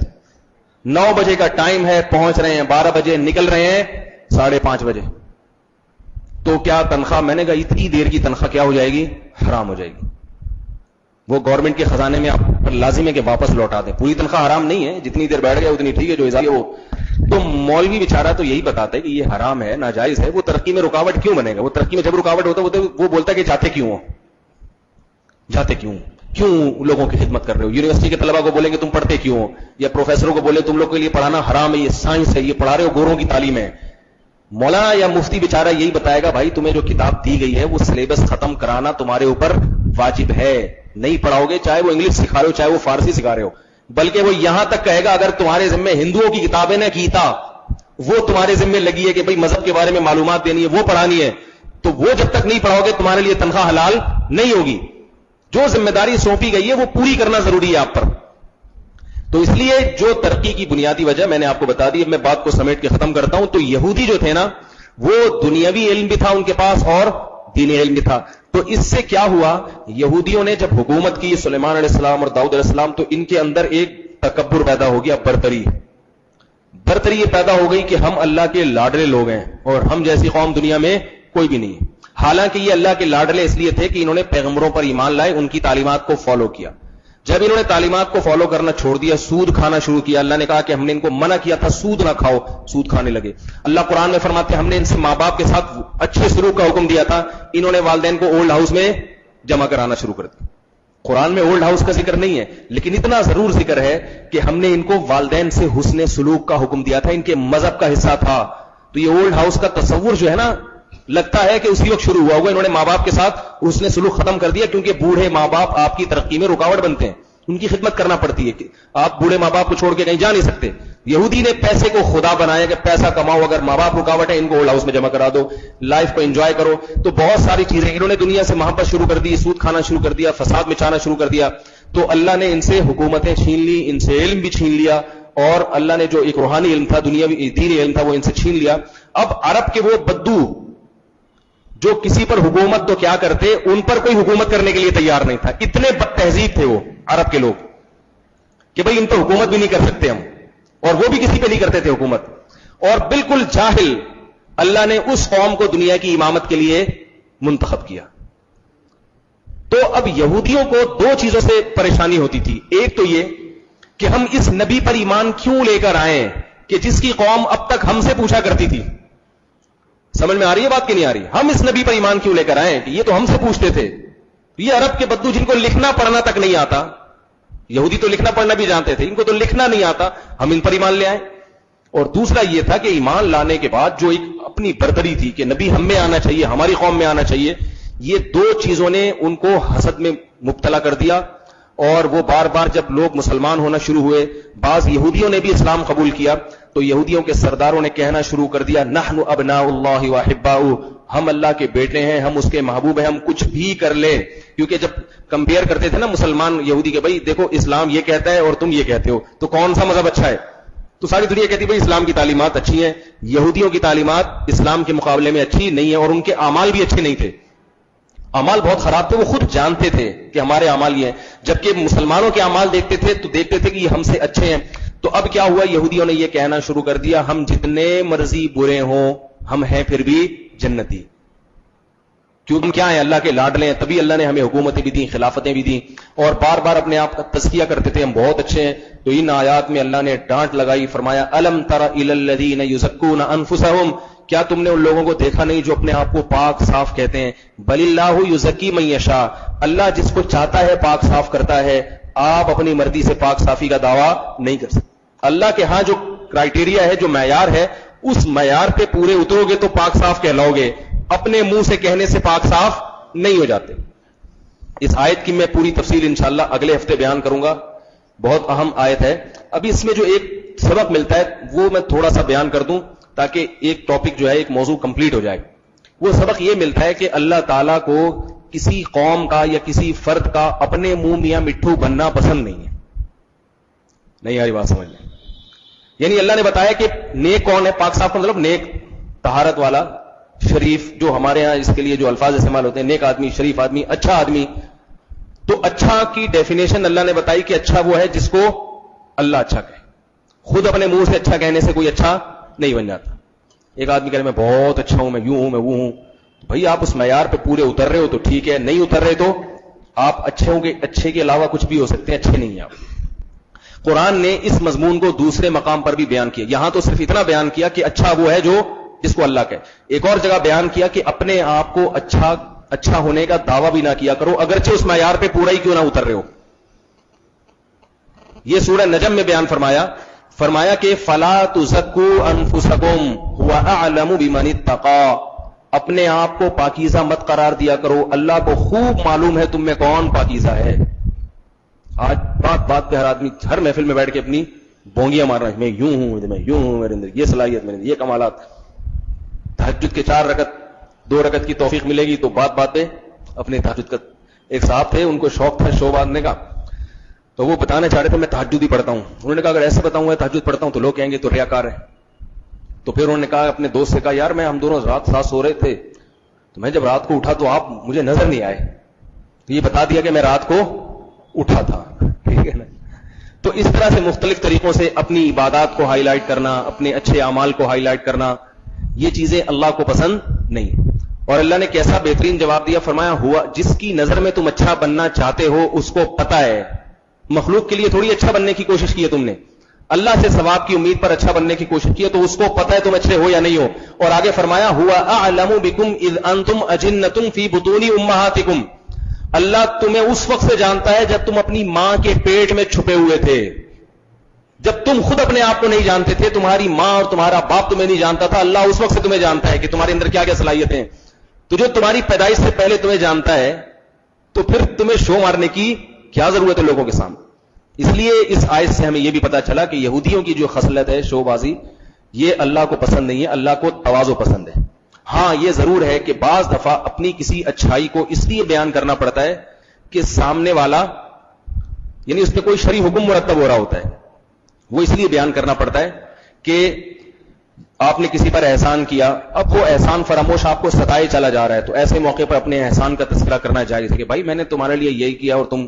9 بجے کا ٹائم ہے, پہنچ رہے ہیں 12 بجے, نکل رہے ہیں 5:30 بجے. تو کیا تنخواہ, میں نے کہا اتنی دیر کی تنخواہ کیا ہو جائے گی, حرام ہو جائے گی. وہ گورنمنٹ کے خزانے میں آپ پر لازم ہے کہ واپس لوٹا دیں. پوری تنخواہ حرام نہیں ہے, جتنی دیر بیٹھ گیا اتنی ٹھیک ہے, جو اضافی ہے وہ. تو مولوی بیچارہ تو یہی بتاتا ہے کہ یہ حرام ہے, ناجائز ہے. وہ ترقی میں رکاوٹ کیوں بنے گا؟ وہ ترقی میں جب رکاوٹ ہوتا ہے وہ بولتا ہے کہ جاتے کیوں ہو, جاتے کیوں لوگوں کی خدمت کر رہے ہو. یونیورسٹی کے طلبہ کو بولیں گے تم پڑھتے کیوں ہو, یا پروفیسروں کو بولے تم لوگ کے لیے پڑھانا حرام ہے, یہ سائنس ہے, یہ پڑھا رہے ہو گوروں کی تعلیم ہے. مولانا یا مفتی بیچارہ یہی بتائے گا بھائی تمہیں جو کتاب دی گئی ہے وہ سلیبس ختم کرانا تمہارے اوپر واجب ہے, نہیں پڑھاؤ گے, چاہے وہ انگلش سکھا رہے ہو چاہے وہ فارسی سکھا رہے ہو. بلکہ وہ یہاں تک کہے گا اگر تمہارے ذمہ ہندوؤں کی کتابیں نہ گیتا وہ تمہارے ذمہ لگی ہے کہ بھئی مذہب کے بارے میں معلومات دینی ہے, وہ پڑھانی ہے, تو وہ جب تک نہیں پڑھاؤ گے تمہارے لیے تنخواہ حلال نہیں ہوگی. جو ذمہ داری سونپی گئی ہے وہ پوری کرنا ضروری ہے آپ پر. تو اس لیے جو ترقی کی بنیادی وجہ میں نے آپ کو بتا دی, اب میں بات کو سمیٹ کے ختم کرتا ہوں. تو یہودی جو تھے نا وہ دنیاوی علم بھی تھا ان کے پاس اور دینی علم بھی تھا. تو اس سے کیا ہوا, یہودیوں نے جب حکومت کی سلیمان علیہ السلام اور داؤد علیہ السلام, تو ان کے اندر ایک تکبر پیدا ہو گیا, برتری یہ پیدا ہو گئی کہ ہم اللہ کے لاڈلے لوگ ہیں اور ہم جیسی قوم دنیا میں کوئی بھی نہیں. حالانکہ یہ اللہ کے لاڈلے اس لیے تھے کہ انہوں نے پیغمبروں پر ایمان لائے, ان کی تعلیمات کو فالو کیا. جب انہوں نے تعلیمات کو فالو کرنا چھوڑ دیا, سود کھانا شروع کیا, اللہ نے کہا کہ ہم نے ان کو منع کیا تھا سود نہ کھاؤ, سود کھانے لگے. اللہ قرآن میں فرماتے ہیں ہم نے ان سے ماں باپ کے ساتھ اچھے سلوک کا حکم دیا تھا, انہوں نے والدین کو اولڈ ہاؤس میں جمع کرانا شروع کر دیا. قرآن میں اولڈ ہاؤس کا ذکر نہیں ہے, لیکن اتنا ضرور ذکر ہے کہ ہم نے ان کو والدین سے حسن سلوک کا حکم دیا تھا, ان کے مذہب کا حصہ تھا. تو یہ اولڈ ہاؤس کا تصور جو ہے نا, لگتا ہے کہ اسی وقت شروع ہوا ہوگا. انہوں نے ماں باپ کے ساتھ حسن سلوک ختم کر دیا, کیونکہ بوڑھے ماں باپ آپ کی ترقی میں رکاوٹ بنتے ہیں, ان کی خدمت کرنا پڑتی ہے. آپ بوڑھے ماں باپ کو چھوڑ کے کہیں جا نہیں سکتے. یہودی نے پیسے کو خدا بنایا کہ پیسہ کماؤ, اگر ماں باپ رکاوٹ ہے ان کو اولڈ ہاؤس میں جمع کرا دو, لائف کو انجوائے کرو. تو بہت ساری چیزیں انہوں نے دنیا سے محبت شروع کر دی, سود کھانا شروع کر دیا, فساد مچانا شروع کر دیا. تو اللہ نے ان سے حکومتیں چھین لی, ان سے علم بھی چھین لیا, اور اللہ نے جو ایک روحانی علم تھا, دنیاوی دینی علم تھا, وہ ان سے چھین لیا. اب عرب کے وہ بدو جو کسی پر حکومت تو کیا کرتے, ان پر کوئی حکومت کرنے کے لیے تیار نہیں تھا. اتنے بد تہذیب تھے وہ عرب کے لوگ کہ بھئی ان پر حکومت بھی نہیں کر سکتے ہم, اور وہ بھی کسی پہ نہیں کرتے تھے حکومت. اور بالکل جاہل اللہ نے اس قوم کو دنیا کی امامت کے لیے منتخب کیا. تو اب یہودیوں کو 2 چیزوں سے پریشانی ہوتی تھی. ایک تو یہ کہ ہم اس نبی پر ایمان کیوں لے کر آئیں کہ جس کی قوم اب تک ہم سے پوچھا کرتی تھی. سمجھ میں آ رہی ہے بات کہ نہیں آ رہی؟ ہم اس نبی پر ایمان کیوں لے کر آئے کہ یہ تو ہم سے پوچھتے تھے. یہ عرب کے بدو جن کو لکھنا پڑھنا تک نہیں آتا، یہودی تو لکھنا پڑھنا بھی جانتے تھے، ان کو تو لکھنا نہیں آتا، ہم ان پر ایمان لے آئے. اور دوسرا یہ تھا کہ ایمان لانے کے بعد جو ایک اپنی برتری تھی کہ نبی ہم میں آنا چاہیے، ہماری قوم میں آنا چاہیے، یہ دو چیزوں نے ان کو حسد میں مبتلا کر دیا. اور وہ بار بار جب لوگ مسلمان ہونا شروع ہوئے، بعض یہودیوں نے بھی اسلام قبول کیا، تو یہودیوں کے سرداروں نے کہنا شروع کر دیا نحن ابناء اللہ واحباؤہ، ہم اللہ کے بیٹے ہیں، ہم اس کے محبوب ہیں، ہم کچھ بھی کر لیں. کیونکہ جب کمپیئر کرتے تھے نا مسلمان یہودی کے، بھائی دیکھو اسلام یہ کہتا ہے اور تم یہ کہتے ہو، تو کون سا مذہب اچھا ہے؟ تو ساری دنیا کہتی بھائی اسلام کی تعلیمات اچھی ہیں. یہودیوں کی تعلیمات اسلام کے مقابلے میں اچھی نہیں ہیں، اور ان کے اعمال بھی اچھے نہیں تھے، اعمال بہت خراب تھے. وہ خود جانتے تھے کہ ہمارے اعمال یہ ہیں، جبکہ مسلمانوں کے اعمال دیکھتے تھے تو دیکھتے تھے کہ یہ ہم سے اچھے ہیں. تو اب کیا ہوا، یہودیوں نے یہ کہنا شروع کر دیا ہم جتنے مرضی برے ہوں ہم ہیں پھر بھی جنتی. کیونکہ ہم کیا ہیں؟ اللہ کے لاڈلے ہیں، تبھی اللہ نے ہمیں حکومتیں بھی دیں، خلافتیں بھی دیں، اور بار بار اپنے آپ کا تزکیہ کرتے تھے ہم بہت اچھے ہیں. تو ان آیات میں اللہ نے ڈانٹ لگائی، فرمایا الم تر الی الذین یزکون انفسہم، کیا تم نے ان لوگوں کو دیکھا نہیں جو اپنے آپ کو پاک صاف کہتے ہیں؟ بل اللہ یزکی من یشاء، اللہ جس کو چاہتا ہے پاک صاف کرتا ہے، آپ اپنی مرضی سے پاک صافی کا دعویٰ نہیں کر سکتے. اللہ کے ہاں جو کرائٹیریا ہے، جو معیار ہے، اس معیار پہ پورے اترو گے تو پاک صاف کہلاؤ گے، اپنے منہ سے کہنے سے پاک صاف نہیں ہو جاتے. اس آیت کی میں پوری تفصیل انشاءاللہ اگلے ہفتے بیان کروں گا، بہت اہم آیت ہے. ابھی اس میں جو ایک سبق ملتا ہے وہ میں تھوڑا سا بیان کر دوں تاکہ ایک ٹاپک جو ہے، ایک موضوع کمپلیٹ ہو جائے. وہ سبق یہ ملتا ہے کہ اللہ تعالیٰ کو کسی قوم کا یا کسی فرد کا اپنے منہ میاں مٹھو بننا پسند نہیں ہے. نہیں آ رہی بات سمجھ لیں؟ یعنی اللہ نے بتایا کہ نیک کون ہے، پاک صاف کا مطلب نیک، طہارت والا، شریف، جو ہمارے ہاں اس کے لیے جو الفاظ استعمال ہوتے ہیں، نیک آدمی، شریف آدمی، اچھا آدمی. تو اچھا کی ڈیفینیشن اللہ نے بتائی کہ اچھا وہ ہے جس کو اللہ اچھا کہے. خود اپنے منہ سے اچھا کہنے سے کوئی اچھا نہیں بن جاتا. ایک آدمی کہے میں بہت اچھا ہوں، میں یوں ہوں، میں وہ ہوں، بھائی آپ اس معیار پہ پورے اتر رہے ہو تو ٹھیک ہے، نہیں اتر رہے تو آپ اچھے ہوں گے، اچھے کے علاوہ کچھ بھی ہو سکتے ہیں، اچھے نہیں ہیں آپ. قرآن نے اس مضمون کو دوسرے مقام پر بھی بیان کیا. یہاں تو صرف اتنا بیان کیا کہ اچھا وہ ہے جو جس کو اللہ کہے. ایک اور جگہ بیان کیا کہ اپنے آپ کو اچھا ہونے کا دعویٰ بھی نہ کیا کرو اگرچہ اس معیار پہ پورا ہی کیوں نہ اتر رہے ہو. یہ سورہ نجم میں بیان فرمایا کہ فلا تزکوا انفسکم هو اعلم بمن اتقى، اپنے آپ کو پاکیزہ مت قرار دیا کرو، اللہ کو خوب معلوم ہے تم میں کون پاکیزہ ہے. آج بات پہ ہر آدمی ہر محفل میں بیٹھ کے اپنی بونگیاں مار رہا ہے، میں یوں ہوں، میں یوں ہوں، میرے اندر یہ صلاحیت، میرے اندر یہ کمالات. تہجد کے 4 رکعت 2 رکعت کی توفیق ملے گی تو بات پہ اپنے تہجد کا. ایک صاحب تھے، ان کو شوق تھا شو باندھنے کا، تو وہ بتانا چاہ رہے تھے میں تہجد ہی پڑھتا ہوں. انہوں نے کہا اگر ایسے بتاؤں میں تہجد پڑھتا ہوں تو لوگ کہیں گے تو ریاکار ہے. تو پھر انہوں نے کہا اپنے دوست سے کہا یار ہم دونوں رات ساتھ سو رہے تھے، تو میں جب رات کو اٹھا تو آپ مجھے نظر نہیں آئے، تو یہ بتا دیا کہ میں رات کو اٹھا تھا. ٹھیک ہے نا؟ تو اس طرح سے مختلف طریقوں سے اپنی عبادات کو ہائی لائٹ کرنا، اپنے اچھے اعمال کو ہائی لائٹ کرنا، یہ چیزیں اللہ کو پسند نہیں. اور اللہ نے کیسا بہترین جواب دیا، فرمایا ہوا جس کی نظر میں تم اچھا بننا چاہتے ہو اس کو پتا ہے. مخلوق کے لیے تھوڑی اچھا بننے کی کوشش کی ہے تم نے، اللہ سے ثواب کی امید پر اچھا بننے کی کوشش کی ہے، تو اس کو پتا ہے تم اچھے ہو یا نہیں ہو. اور آگے فرمایا ہوا اعلم بکم اذ انتم اجنۃ فی بطون امہاتکم، اللہ تمہیں اس وقت سے جانتا ہے جب تم اپنی ماں کے پیٹ میں چھپے ہوئے تھے. جب تم خود اپنے آپ کو نہیں جانتے تھے، تمہاری ماں اور تمہارا باپ تمہیں نہیں جانتا تھا، اللہ اس وقت سے تمہیں جانتا ہے کہ تمہارے اندر کیا کیا صلاحیتیں. تو جو تمہاری پیدائش سے پہلے تمہیں جانتا ہے تو پھر تمہیں شو مارنے کی کیا ضرورت ہے لوگوں کے سامنے. اس لیے اس آیت سے ہمیں یہ بھی پتا چلا کہ یہودیوں کی جو خصلت ہے شو بازی، یہ اللہ کو پسند نہیں ہے، اللہ کو تواضع پسند ہے. ہاں یہ ضرور ہے کہ بعض دفعہ اپنی کسی اچھائی کو اس لیے بیان کرنا پڑتا ہے کہ سامنے والا، یعنی اس پہ کوئی شرعی حکم مرتب ہو رہا ہوتا ہے، وہ اس لیے بیان کرنا پڑتا ہے کہ آپ نے کسی پر احسان کیا، اب وہ احسان فراموش آپ کو ستائے چلا جا رہا ہے، تو ایسے موقع پر اپنے احسان کا تذکرہ کرنا جائز ہے کہ بھائی میں نے تمہارے لیے یہی کیا اور تم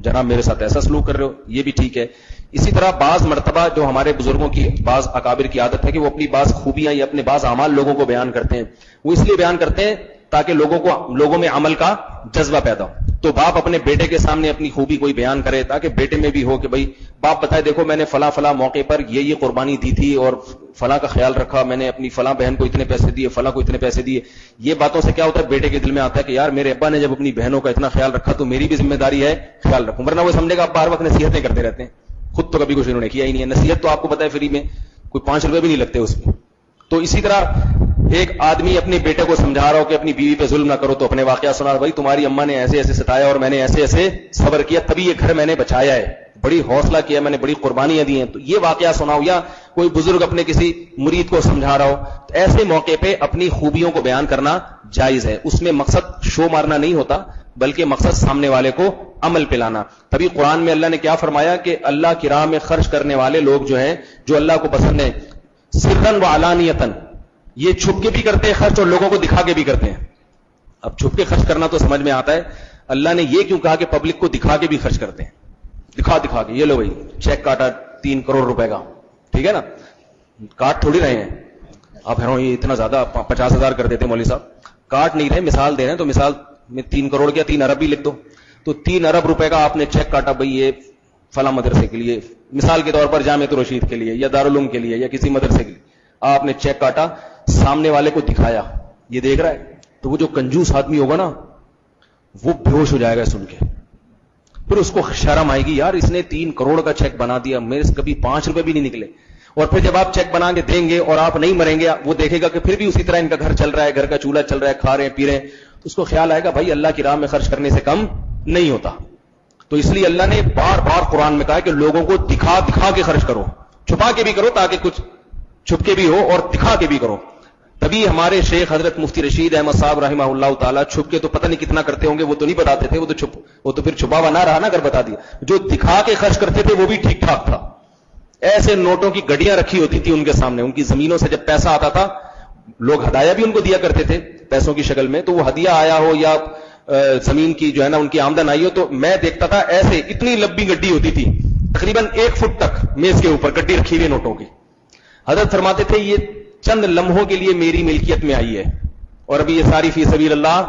جناب میرے ساتھ ایسا سلوک کر رہے ہو، یہ بھی ٹھیک ہے. اسی طرح بعض مرتبہ جو ہمارے بزرگوں کی، بعض اکابر کی عادت ہے کہ وہ اپنی بعض خوبیاں یا اپنے بعض اعمال لوگوں کو بیان کرتے ہیں. وہ اس لیے بیان کرتے ہیں تاکہ لوگوں میں عمل کا جذبہ پیدا ہو. تو باپ اپنے بیٹے کے سامنے اپنی خوبی کوئی بیان کرے تاکہ بیٹے میں بھی ہو کہ بھائی باپ بتائے دیکھو میں نے فلاں فلاں موقع پر یہ قربانی دی تھی اور فلاں کا خیال رکھا، میں نے اپنی فلاں بہن کو اتنے پیسے دیے، فلاں کو اتنے پیسے دیے. یہ باتوں سے کیا ہوتا ہے، بیٹے کے دل میں آتا ہے کہ یار میرے ابا نے جب اپنی بہنوں کا اتنا خیال رکھا تو میری بھی ذمہ داری ہے خیال رکھوں. ورنہ وہ سمجھے گا آپ ہر وقت نصیحتیں کرتے رہتے ہیں، خود تو کبھی کچھ انہوں نے کیا ہی نہیں ہے. نصیحت تو آپ کو پتا ہے فری میں کوئی 5 روپے بھی نہیں لگتے اس میں. تو اسی طرح ایک آدمی اپنے بیٹے کو سمجھا رہا ہو کہ اپنی بیوی پہ ظلم نہ کرو تو اپنے واقعہ سنا، بھائی تمہاری اماں نے ایسے ایسے ستایا اور میں نے ایسے ایسے صبر کیا تبھی یہ گھر میں نے بچایا ہے، بڑی حوصلہ کیا، میں نے بڑی قربانیاں دی ہیں. تو یہ واقعہ سناؤ. یا کوئی بزرگ اپنے کسی مرید کو سمجھا رہا ہو تو ایسے موقع پہ اپنی خوبیوں کو بیان کرنا جائز ہے. اس میں مقصد شو مارنا نہیں ہوتا بلکہ مقصد سامنے والے کو عمل پہ لانا. تبھی قرآن میں اللہ نے کیا فرمایا کہ اللہ کی راہ میں خرچ کرنے والے لوگ جو ہیں جو اللہ کو پسند ہیں، سرًا و علانیتاً، یہ چھپ کے بھی کرتے ہیں خرچ اور لوگوں کو دکھا کے بھی کرتے ہیں. اب چھپ کے خرچ کرنا تو سمجھ میں آتا ہے، اللہ نے یہ کیوں کہا کہ پبلک کو دکھا کے بھی خرچ کرتے ہیں، دکھا کے. یہ لو بھائی چیک کاٹا 3 کروڑ روپے کا، ٹھیک ہے نا، کاٹ تھوڑی رہے ہیں آپ حیران یہ اتنا زیادہ 50,000 کر دیتے مولوی صاحب، کاٹ نہیں رہے، مثال دے رہے ہیں. تو مثال میں 3 کروڑ کیا 3 ارب بھی لکھ دو، تو 3 ارب روپے کا آپ نے چیک کاٹا بھائی یہ فلاں مدرسے کے لیے، مثال کے طور پر جامعۃ الرشید کے لیے یا دارالعلوم کے لیے یا کسی مدرسے کے لیے آپ نے چیک کاٹا، سامنے والے کو دکھایا، یہ دیکھ رہا ہے. تو وہ جو کنجوس آدمی ہوگا نا وہ بے ہوش ہو جائے گا سن کے، پھر اس کو شرم آئے گی یار اس نے 3 کروڑ کا چیک بنا دیا، میرے سے کبھی 5 روپے بھی نہیں نکلے. اور پھر جب آپ چیک بنا کے دیں گے اور آپ نہیں مریں گے، وہ دیکھے گا کہ پھر بھی اسی طرح ان کا گھر چل رہا ہے، گھر کا چولہا چل رہا ہے، کھا رہے ہیں پی رہے ہیں، تو اس کو خیال آئے گا بھائی اللہ کی راہ میں خرچ کرنے سے کم نہیں ہوتا. تو اس لیے اللہ نے بار بار قرآن میں کہا کہ لوگوں کو دکھا کے خرچ کرو، چھپا کے بھی کرو تاکہ کچھ چھپ کے بھی ہو اور دکھا کے بھی کرو. تبھی ہمارے شیخ حضرت مفتی رشید احمد صاحب رحمہ اللہ تعالیٰ چھپ کے تو پتہ نہیں کتنا کرتے ہوں گے، وہ تو نہیں بتاتے تھے، وہ تو پھر چھپا ہوا نہ رہا نا، اگر بتا دیا. جو دکھا کے خرچ کرتے تھے وہ بھی ٹھیک ٹھاک تھا. ایسے نوٹوں کی گڈیاں رکھی ہوتی تھی ان کے سامنے، ان کی زمینوں سے جب پیسہ آتا تھا لوگ ہدایہ بھی ان کو دیا کرتے تھے پیسوں کی شکل میں، تو وہ ہدیہ آیا ہو یا زمین کی جو ہے نا ان کی آمدن آئی ہو، تو میں دیکھتا تھا ایسے اتنی لمبی گڈی ہوتی تھی تقریباً 1 فٹ تک میز کے اوپر گڈی رکھی ہوئی نوٹوں کی. حضرت فرماتے تھے یہ چند لمحوں کے لیے میری ملکیت میں آئی ہے اور ابھی یہ ساری فی سبیل اللہ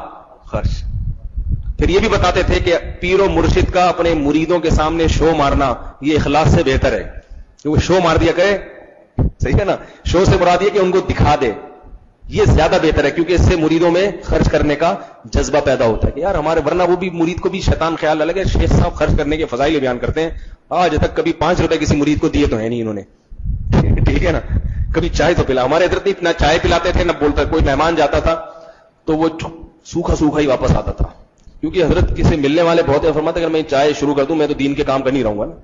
خرچ. پھر یہ بھی بتاتے تھے کہ پیر و مرشد کا اپنے مریدوں کے سامنے شو مارنا یہ اخلاص سے بہتر ہے، کہ وہ شو مار دیا کرے، صحیح ہے نا، شو سے مراد یہ کہ ان کو دکھا دے، یہ زیادہ بہتر ہے، کیونکہ اس سے مریدوں میں خرچ کرنے کا جذبہ پیدا ہوتا ہے کہ یار ہمارے، ورنہ وہ بھی مرید کو بھی شیطان خیال نہ لگے شیخ صاحب خرچ کرنے کے فضائل بیان کرتے ہیں، آج تک کبھی 5 روپے کسی مرید کو دیے تو ہے نہیں انہوں نے، ٹھیک ہے نا، کبھی چائے تو پلا. ہمارے حضرت نہ چائے پلاتے تھے نہ بولتا، کوئی مہمان جاتا تھا تو وہ سوکھا ہی واپس آتا تھا، کیونکہ حضرت کسی ملنے والے بہت فرماتے اگر میں چائے شروع کر دوں میں تو دین کے کام کر نہیں رہوں گا نا،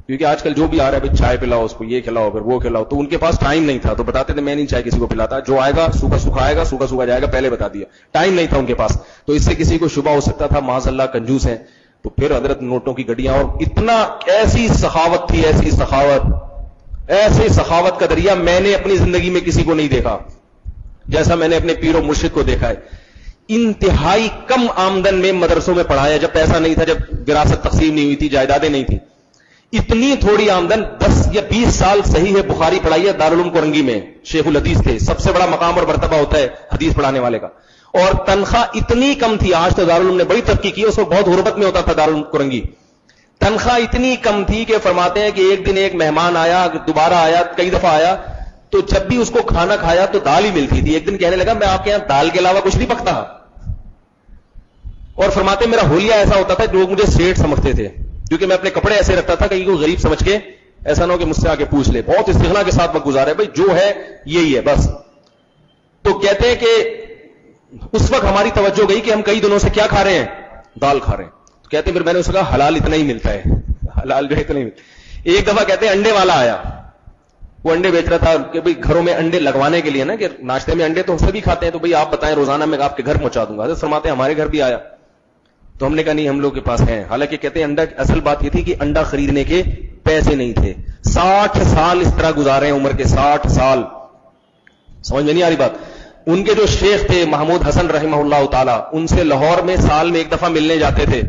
کیونکہ آج کل جو بھی آ رہا ہے بھائی چائے پلاؤ، اس کو یہ کھلاؤ پھر وہ کھلاؤ، تو ان کے پاس ٹائم نہیں تھا. تو بتاتے تھے میں نہیں چائے کسی کو پلاتا، جو آئے گا سوکھا آئے گا، سوکھا جائے گا، پہلے بتا دیا، ٹائم نہیں تھا ان کے پاس. تو اس سے کسی کو شبہ ہو سکتا تھا معاذ اللہ کنجوس ہیں. تو پھر حضرت نوٹوں کی گڈیاں، اور اتنا ایسی سخاوت تھی، ایسی سخاوت کا دریا میں نے اپنی زندگی میں کسی کو نہیں دیکھا جیسا میں نے اپنے پیر و مرشد کو دیکھا ہے. انتہائی کم آمدن میں مدرسوں میں پڑھایا، جب پیسہ نہیں تھا، جب وراثت تقسیم نہیں ہوئی تھی، جائیدادیں نہیں تھی، اتنی تھوڑی آمدن 10 یا 20 سال صحیح ہے بخاری پڑھائی ہے دارالعلوم کورنگی میں، شیخ الحدیث تھے، سب سے بڑا مقام اور مرتبہ ہوتا ہے حدیث پڑھانے والے کا، اور تنخواہ اتنی کم تھی. آج تو دارالعلوم نے بڑی ترقی کی، اس کو بہت غربت میں ہوتا تھا دارالعلوم کورنگی. تنخواہ اتنی کم تھی کہ فرماتے ہیں کہ ایک دن ایک مہمان آیا، دوبارہ آیا، کئی دفعہ آیا، تو جب بھی اس کو کھانا کھایا تو دال ہی ملتی تھی. ایک دن کہنے لگا میں آپ کے یہاں دال کے علاوہ کچھ نہیں پکتا، اور فرماتے میرا حلیہ ایسا ہوتا تھا لوگ مجھے سیٹ سمجھتے تھے، کیونکہ میں اپنے کپڑے ایسے رکھتا تھا کہ کوئی غریب سمجھ کے ایسا نہ ہو کہ مجھ سے آ کے پوچھ لے. بہت استغنا کے ساتھ وقت گزارے، بھائی جو ہے یہی ہے بس. تو کہتے ہیں کہ اس وقت ہماری توجہ گئی کہ ہم کئی دنوں سے کیا کھا رہے ہیں، دال کھا رہے ہیں. تو کہتے ہیں پھر میں نے اس کا حلال اتنا ہی ملتا ہے، حلال جو ہے اتنا ہی ملتا. ایک دفعہ کہتے ہیں انڈے والا آیا، وہ انڈے بیچ رہا تھا کہ بھئی گھروں میں انڈے لگوانے کے لیے نا، کہ ناشتے میں انڈے تو سبھی کھاتے ہیں، تو بھئی آپ بتائیں روزانہ میں آپ کے گھر پہنچا دوں گا. حضرت فرماتے ہیں ہمارے گھر بھی آیا، تو ہم نے کہا نہیں ہم لوگ کے پاس ہیں. حالانکہ کہتے ہیں انڈا، اصل بات یہ تھی کہ انڈا خریدنے کے پیسے نہیں تھے. 60 سال اس طرح گزارے ہیں، عمر کے 60 سال. سمجھ میں نہیں آ رہی بات. ان کے جو شیخ تھے محمود حسن رحمہ اللہ تعالی، ان سے لاہور میں سال میں ایک دفعہ ملنے جاتے تھے.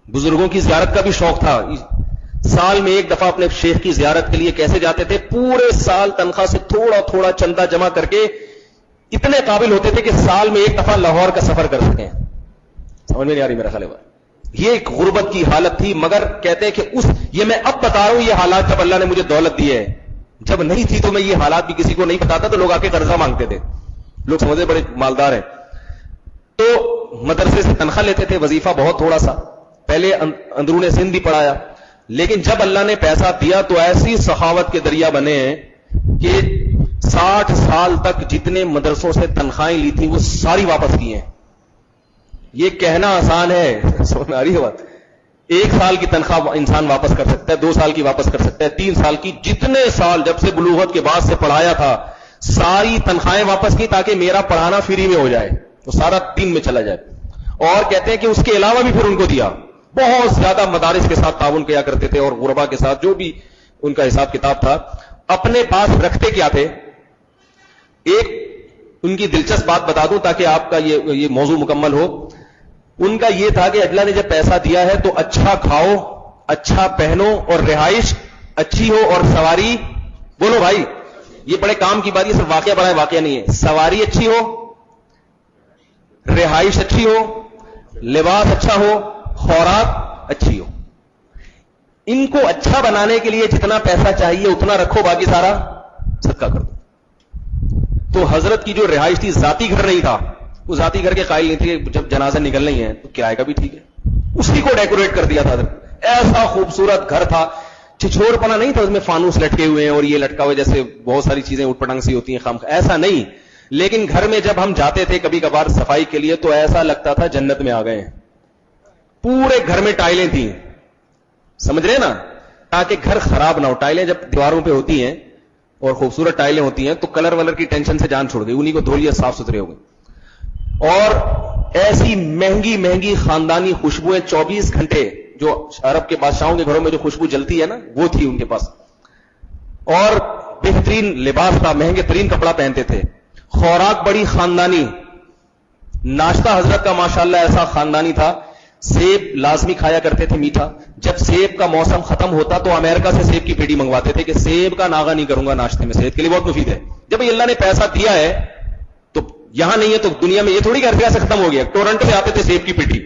بزرگوں کی زیارت کا بھی شوق تھا، سال میں ایک دفعہ اپنے شیخ کی زیارت کے لیے کیسے جاتے تھے، پورے سال تنخواہ سے تھوڑا تھوڑا چندہ جمع کر کے اتنے قابل ہوتے تھے کہ سال میں ایک دفعہ لاہور کا سفر کر سکیں. سمجھ میں نہیں آ رہی میرا خیال ہے. یہ ایک غربت کی حالت تھی, مگر کہتے ہیں کہ یہ میں اب بتا رہا ہوں یہ حالات جب اللہ نے مجھے دولت دی ہے, جب نہیں تھی تو میں یہ حالات بھی کسی کو نہیں بتاتا, تو لوگ آ کے قرضہ مانگتے تھے, لوگ سمجھتے بڑے مالدار ہیں. تو مدرسے سے تنخواہ لیتے تھے, وظیفہ بہت تھوڑا سا, پہلے اندرون سندھ بھی پڑھایا, لیکن جب اللہ نے پیسہ دیا تو ایسی سخاوت کے دریا بنے ہیں کہ 60 سال تک جتنے مدرسوں سے تنخواہیں لی تھی وہ ساری واپس کی ہیں. یہ کہنا آسان ہے, سمجھ میں آ رہی ہے بات. 1 سال کی تنخواہ انسان واپس کر سکتا ہے, 2 سال کی واپس کر سکتا ہے, 3 سال کی, جتنے سال جب سے بلوغت کے بعد سے پڑھایا تھا ساری تنخواہیں واپس کی تاکہ میرا پڑھانا فری میں ہو جائے, تو سارا دین میں چلا جائے. اور کہتے ہیں کہ اس کے علاوہ بھی پھر ان کو دیا, بہت زیادہ مدارس کے ساتھ تعاون کیا کرتے تھے اور غربا کے ساتھ جو بھی ان کا حساب کتاب تھا. اپنے پاس رکھتے کیا تھے, ایک ان کی دلچسپ بات بتا دوں تاکہ آپ کا یہ موضوع مکمل ہو. ان کا یہ تھا کہ اللہ نے جب پیسہ دیا ہے تو اچھا کھاؤ, اچھا پہنو, اور رہائش اچھی ہو, اور سواری, بولو بھائی یہ بڑے کام کی بات, یہ صرف واقعہ بڑا ہے, واقعہ نہیں ہے. سواری اچھی ہو, رہائش اچھی ہو, لباس اچھا ہو, خوراک اچھی ہو. ان کو اچھا بنانے کے لیے جتنا پیسہ چاہیے اتنا رکھو, باقی سارا صدقہ کر دو. تو حضرت کی جو رہائش تھی, ذاتی گھر نہیں تھا, وہ ذاتی گھر کے قائل نہیں تھے, جب جنازہ نکلنا ہی ہے تو کرائے کا بھی ٹھیک ہے, اسی کو ڈیکوریٹ کر دیا تھا حضرت. ایسا خوبصورت گھر تھا, چھچھوڑ پنا نہیں تھا اس میں, فانوس لٹکے ہوئے ہیں اور یہ لٹکا ہوئے جیسے بہت ساری چیزیں اٹھ پٹنگ سی ہوتی ہیں خام, ایسا نہیں. لیکن گھر میں جب ہم جاتے تھے کبھی کبھار صفائی کے لیے تو ایسا لگتا تھا جنت میں آ گئے ہیں. پورے گھر میں ٹائلیں تھیں, سمجھ رہے نا, تاکہ گھر خراب نہ ہو. ٹائلیں جب دیواروں پہ ہوتی ہیں اور خوبصورت ٹائلیں ہوتی ہیں تو کلر ولر کی ٹینشن سے جان چھوڑ گئی, انہیں کو دھو لیا, صاف ستھرے ہو گئے. اور ایسی مہنگی مہنگی خاندانی خوشبوئیں 24 گھنٹے, جو عرب کے بادشاہوں کے گھروں میں جو خوشبو جلتی ہے نا, وہ تھی ان کے پاس. اور بہترین لباس تھا, مہنگے ترین کپڑا پہنتے تھے. خوراک بڑی خاندانی, ناشتہ حضرت کا ماشاءاللہ ایسا خاندانی تھا, سیب لازمی کھایا کرتے تھے میٹھا. جب سیب کا موسم ختم ہوتا تو امریکہ سے سیب کی پیٹی منگواتے تھے کہ سیب کا ناغہ نہیں کروں گا ناشتے میں, صحت کے لیے بہت مفید ہے. جب اللہ نے پیسہ دیا ہے تو یہاں نہیں ہے تو دنیا میں یہ تھوڑی کہ ارجیا سے ختم ہو گیا. ٹورنٹو سے آتے تھے سیب کی پیٹی,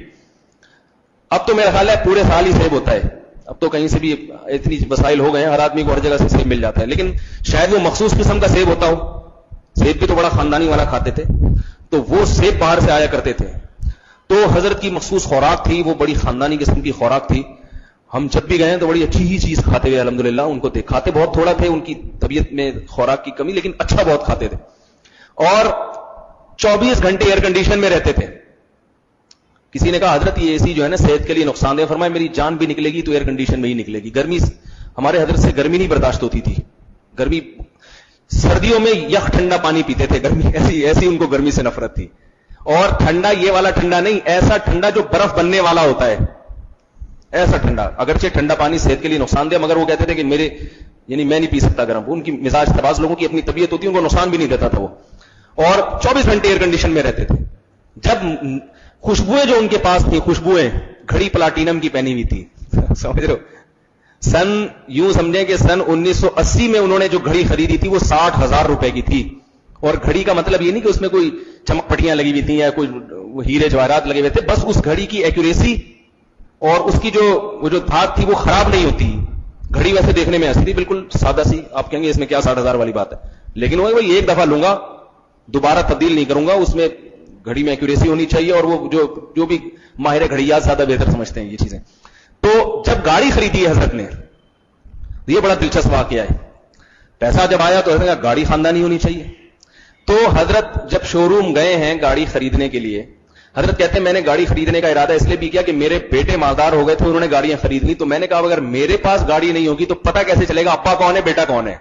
اب تو میرا خیال ہے پورے سال ہی سیب ہوتا ہے. اب تو کہیں سے بھی اتنی وسائل ہو گئے ہیں, ہر آدمی کو ہر جگہ سے سیب مل جاتا ہے, لیکن شاید وہ مخصوص قسم کا سیب ہوتا ہو. سیب بھی تو بڑا خاندانی والا کھاتے تھے, تو وہ سیب باہر سے آیا کرتے تھے. تو حضرت کی مخصوص خوراک تھی, وہ بڑی خاندانی قسم کی خوراک تھی. ہم جب بھی گئے تو بڑی اچھی ہی چیز کھاتے ہوئے الحمدللہ ان کو کھاتے بہت تھوڑا تھے, ان کی طبیعت میں خوراک کی کمی, لیکن اچھا بہت کھاتے تھے. اور 24 گھنٹے ایئر کنڈیشن میں رہتے تھے. کسی نے کہا حضرت یہ اے سی جو ہے نا صحت کے لیے نقصان دہ. فرمایا میری جان بھی نکلے گی تو ایئر کنڈیشن میں ہی نکلے گی. گرمی, ہمارے حضرت سے گرمی نہیں برداشت ہوتی تھی. گرمی, سردیوں میں یخ ٹھنڈا پانی پیتے تھے, گرمی ایسی ان کو گرمی سے نفرت تھی. اور ٹھنڈا یہ والا ٹھنڈا نہیں, ایسا ٹھنڈا جو برف بننے والا ہوتا ہے, ایسا ٹھنڈا. اگرچہ ٹھنڈا پانی صحت کے لیے نقصان دہ, مگر وہ کہتے تھے کہ میرے یعنی میں نہیں پی سکتا گرم. ان کی مزاج تباز, لوگوں کی اپنی طبیعت ہوتی ہے, ان کو نقصان بھی نہیں دیتا تھا وہ. اور 24 گھنٹے ایئر کنڈیشن میں رہتے تھے. جب خوشبوئیں جو ان کے پاس تھی, خوشبوئیں گھڑی پلاٹینم کی پہنی ہوئی تھی, سمجھ رہے ہو. سن یوں سمجھیں کہ سن 1980 میں انہوں نے جو گھڑی خریدی تھی وہ 60,000 روپے کی تھی. اور گھڑی کا مطلب یہ نہیں کہ اس میں کوئی چمک پٹیاں لگی ہوئی تھیں یا کوئی ہیرے جواہرات لگے ہوئے تھے, بس اس گھڑی کی ایکوریسی اور اس کی جو دھات تھی وہ خراب نہیں ہوتی. گھڑی ویسے دیکھنے میں ایسی تھی بالکل سادہ سی, آپ کہیں گے اس میں کیا 60,000 والی بات ہے, لیکن وہ ایک دفعہ لوں گا دوبارہ تبدیل نہیں کروں گا. اس میں گھڑی میں ایکوریسی ہونی چاہیے, اور وہ جو بھی ماہر گھڑیات زیادہ بہتر سمجھتے ہیں یہ چیزیں. تو جب گاڑی خریدی ہے حضرت نے, یہ بڑا دلچسپ واقعہ ہے. پیسہ جب آیا تو حضرت نے کہا گاڑی خاندانی ہونی چاہیے. تو حضرت جب شو روم گئے ہیں گاڑی خریدنے کے لیے, حضرت کہتے ہیں میں نے گاڑی خریدنے کا ارادہ اس لیے بھی کیا کہ میرے بیٹے مالدار ہو گئے تھے, انہوں نے گاڑیاں خرید لی. تو میں نے کہا اگر میرے پاس گاڑی نہیں ہوگی تو پتہ کیسے چلے گا ابا کون ہے بیٹا کون ہے.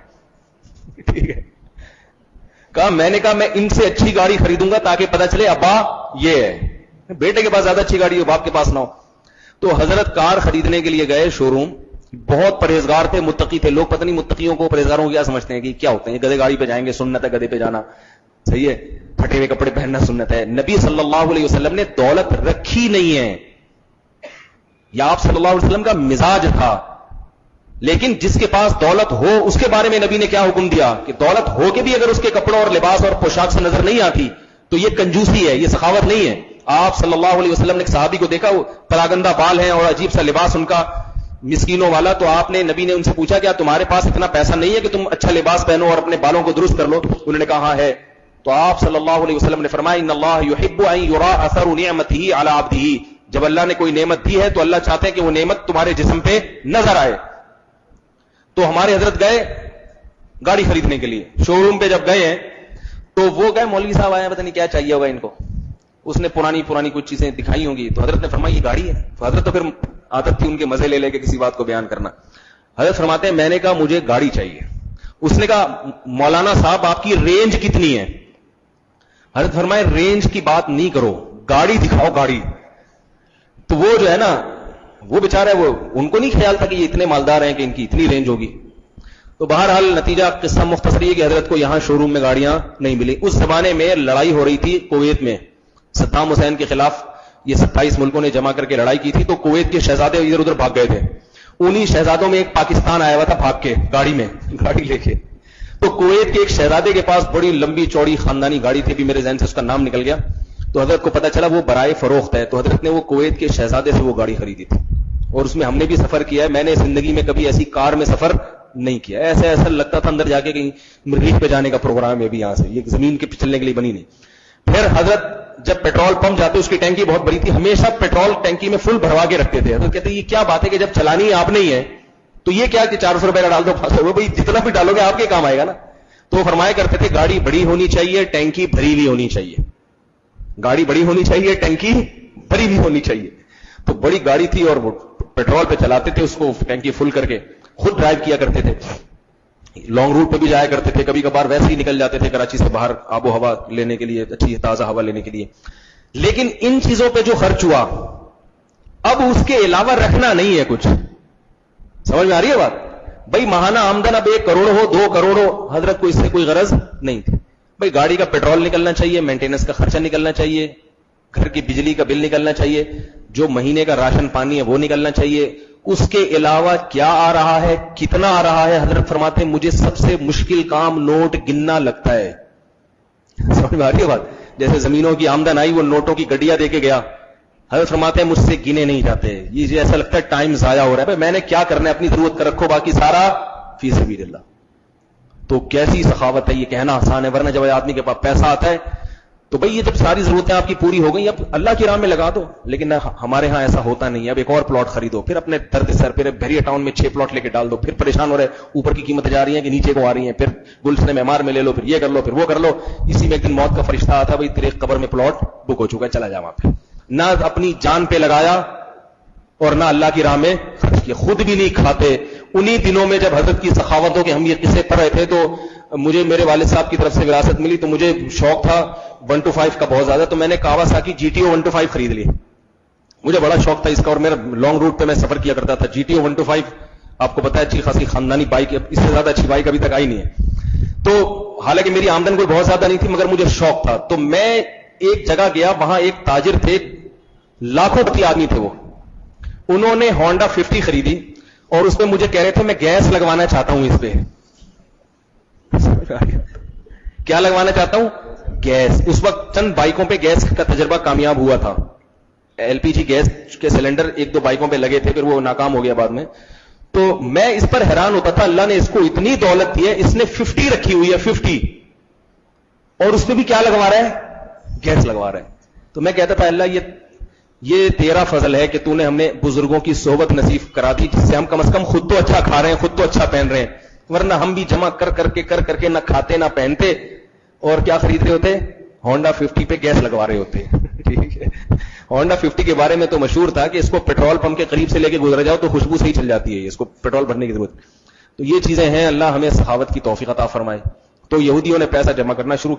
ٹھیک ہے, کہا میں نے کہا میں ان سے اچھی گاڑی خریدوں گا تاکہ پتہ چلے ابا یہ ہے, بیٹے کے پاس زیادہ اچھی گاڑی ہو باپ کے پاس نہ ہو. تو حضرت کار خریدنے کے لیے گئے شو روم, بہت پرہیزگار تھے, متقی تھے. لوگ پتہ نہیں متقیوں کو پرہیزگاروں کو کیا سمجھتے ہیں کہ کیا ہوتے ہیں, گدھے گاڑی پہ جائیں گے, سنت ہے گدھے پہ جانا, صحیح ہے, پھٹے ہوئے کپڑے پہننا سنت ہے. نبی صلی اللہ علیہ وسلم نے دولت رکھی نہیں ہے, یا آپ صلی اللہ علیہ وسلم کا مزاج تھا, لیکن جس کے پاس دولت ہو اس کے بارے میں نبی نے کیا حکم دیا کہ دولت ہو کے بھی اگر اس کے کپڑوں اور لباس اور پوشاک سے نظر نہیں آتی تو یہ کنجوسی ہے, یہ سخاوت نہیں ہے. آپ صلی اللہ علیہ وسلم نے ایک صحابی کو دیکھا, وہ پراگندہ بال ہیں اور عجیب سا لباس ان کا مسکینوں والا, تو نبی نے ان سے پوچھا کیا تمہارے پاس اتنا پیسہ نہیں ہے کہ تم اچھا لباس پہنو اور اپنے بالوں کو درست کر لو؟ انہوں نے کہا ہاں ہے. تو آپ صلی اللہ علیہ وسلم نے فرمایا ان اللہ یحب ان یرا اثر نعمتہ علی عبدہ, جب اللہ نے کوئی نعمت دی ہے تو اللہ چاہتے ہیں کہ وہ نعمت تمہارے جسم پہ نظر آئے. تو ہمارے حضرت گئے گاڑی خریدنے کے لیے, شو روم پہ جب گئے ہیں تو وہ گئے, مولوی صاحب آئے, پتہ نہیں کیا چاہیے ہوگا ان کو, اس نے پرانی کچھ چیزیں دکھائی ہوں گی. تو حضرت نے فرمایا یہ گاڑی ہے. تو حضرت تو پھر عادت تھی ان کے مزے لے کے کسی بات کو بیان کرنا. حضرت فرماتے ہیں میں نے کہا مجھے گاڑی چاہیے. اس نے کہا مولانا صاحب آپ کی رینج کتنی ہے؟ حضرت فرمائے رینج کی بات نہیں کرو, گاڑی دکھاؤ گاڑی. تو وہ جو ہے نا وہ بیچارہ, وہ ان کو نہیں خیال تھا کہ یہ اتنے مالدار ہیں کہ ان کی اتنی رینج ہوگی. تو بہرحال نتیجہ قصہ مختصر ہے کہ حضرت کو یہاں شو روم میں گاڑیاں نہیں ملی. اس زمانے میں لڑائی ہو رہی تھی کویت میں صدام حسین کے خلاف, یہ 27 ملکوں نے جمع کر کے لڑائی کی تھی. تو کویت کے شہزادے ادھر ادھر بھاگ گئے تھے. انہی شہزادوں میں ایک پاکستان آیا ہوا تھا بھاگ کے گاڑی میں, گاڑی لے کے. تو کویت کے ایک شہزادے کے پاس بڑی لمبی چوڑی خاندانی گاڑی تھی, بھی میرے ذہن سے اس کا نام نکل گیا. تو حضرت کو پتا چلا وہ برائے فروخت ہے. تو حضرت نے وہ کویت کے شہزادے سے وہ گاڑی خریدی تھی, اور اس میں ہم نے بھی سفر کیا ہے. میں نے زندگی میں کبھی ایسی کار میں سفر نہیں کیا. ایسا لگتا تھا اندر جا کے کہیں مریخ پہ جانے کا پروگرام ہے بھی, یہاں سے یہ زمین کے چلنے کے لیے بنی نہیں. پھر حضرت جب پیٹرول پمپ جاتے, اس کی ٹینکی بہت بڑی تھی, ہمیشہ پیٹرول ٹینکی میں فل بھروا کے رکھتے تھے. حضرت کہتے ہیں یہ کیا بات ہے کہ جب چلانی آپ نہیں ہے تو یہ کیا کہ 400 روپے کا ڈال دو 500 روپے, جتنا بھی ڈالو گے آپ کے کام آئے گا نا. تو فرمایا کرتے تھے گاڑی بڑی ہونی چاہیے, ٹینکی بھری ہوئی ہونی چاہیے. گاڑی بڑی ہونی چاہیے, ٹینکی بھری ہوئی ہونی چاہیے. تو بڑی گاڑی تھی اور وہ پیٹرول پہ چلاتے تھے, اس کو ٹینکی فل کر کے خود ڈرائیو کیا کرتے تھے. لانگ روٹ پہ بھی جایا کرتے تھے, کبھی کبھار ویسے ہی نکل جاتے تھے کراچی سے باہر آب و ہوا لینے کے لیے, اچھی تازہ ہوا لینے کے لیے. لیکن ان چیزوں پہ جو خرچ ہوا, اب اس کے علاوہ رکھنا نہیں ہے کچھ. سمجھ میں آ رہی ہے بات؟ بھائی ماہانہ آمدن اب 1 کروڑ ہو 2 کروڑ ہو, حضرت کو اس سے کوئی غرض نہیں تھی. بھائی گاڑی کا پیٹرول نکلنا چاہیے, مینٹیننس کا خرچہ نکلنا چاہیے, گھر کی بجلی کا بل نکلنا چاہیے, جو مہینے کا راشن پانی ہے وہ نکلنا چاہیے. اس کے علاوہ کیا آ رہا ہے, کتنا آ رہا ہے؟ حضرت فرماتے ہیں مجھے سب سے مشکل کام نوٹ گننا لگتا ہے. سمجھ میں آ رہی ہے بات؟ جیسے زمینوں کی آمدن آئی, وہ نوٹوں کی گڈیاں دے کے گیا. حضرت فرماتے ہیں مجھ سے گنے نہیں جاتے. یہ ایسا لگتا ہے ٹائم ضائع ہو رہا ہے. بھائی میں نے کیا کرنا ہے, اپنی ضرورت کا رکھو, باقی سارا فی سبیل اللہ. تو کیسی سخاوت ہے, یہ کہنا آسان ہے, ورنہ جب آدمی کے پاس پیسہ آتا ہے تو بھئی یہ جب ساری ضرورتیں آپ کی پوری ہو گئی, اب اللہ کی راہ میں لگا دو. لیکن ہمارے ہاں ایسا ہوتا نہیں ہے. اب ایک اور پلاٹ خریدو, پھر اپنے درد سر, پھر بحریہ ٹاؤن میں 6 پلاٹ لے کے ڈال دو, پھر پریشان ہو رہے, اوپر کی قیمت جا رہی ہیں کہ نیچے کو آ رہی ہیں, پھر گلشن معمار میں لے لو, پھر یہ کر لو, پھر وہ کر لو. اسی میں ایک دن موت کا فرشتہ آتا, بھئی تیرے قبر میں پلاٹ بک ہو چکا ہے, چلا جا وہاں پہ. نہ اپنی جان پہ لگایا اور نہ اللہ کی راہ میں خرچ کیا, خود بھی نہیں کھاتے. انہی دنوں میں جب حضرت کی سخاوتوں کے ہم یہ قصے پڑھ رہے تھے, تو مجھے میرے والد صاحب کی طرف سے وراثت ملی, تو مجھے شوق تھا 125 کا بہت زیادہ. تو میں نے کاواساکی GTO 125 خرید لی. مجھے بڑا شوق تھا اس کا, اور میرا لانگ روٹ پہ میں سفر کیا کرتا تھا. GTO 125 آپ کو پتا ہے اچھی خاصی خاندانی بائک, اس سے زیادہ اچھی بائک ابھی تک آئی نہیں ہے. تو حالانکہ میری آمدن کوئی بہت زیادہ نہیں تھی, مگر مجھے شوق تھا. تو میں ایک جگہ گیا, وہاں ایک تاجر تھے, لاکھوں پتی آدمی تھے وہ. انہوں نے ہونڈا 50 خریدی, اور اس پہ مجھے کہہ رہے تھے میں گیس لگوانا چاہتا ہوں اس پہ. کیا لگوانا چاہتا ہوں؟ گیس. اس وقت چند بائکوں پہ گیس کا تجربہ کامیاب ہوا تھا. LPG گیس کے سلنڈر 1-2 بائکوں پہ لگے تھے, پھر وہ ناکام ہو گیا بعد میں. تو میں اس پر حیران ہوتا تھا, اللہ نے اس کو اتنی دولت دی ہے, اس نے 50 رکھی ہوئی ہے 50, اور اس پہ بھی کیا لگوا رہا ہے؟ گیس لگوا رہا ہے. تو میں کہتا تھا اللہ یہ تیرا فضل ہے کہ تو نے ہمیں بزرگوں کی صحبت نصیب کرا دی, جس سے ہم کم از کم خود تو اچھا کھا رہے ہیں, خود تو اچھا پہن رہے ہیں. ورنہ ہم بھی جمع کر کے نہ کھاتے نہ پہنتے, اور کیا خرید رہے ہوتے؟ ہونڈا 50 پہ گیس لگوا رہے ہوتے. ٹھیک ہے, ہونڈا 50 کے بارے میں تو مشہور تھا کہ اس کو پیٹرول پمپ کے قریب سے لے کے گزر جاؤ تو خوشبو سے ہی چل جاتی ہے, اس کو پیٹرول بھرنے کی ضرورت. تو یہ چیزیں ہیں, اللہ ہمیں سخاوت کی توفیق عطا فرمائے. تو یہودیوں نے پیسہ جمع کرنا شروع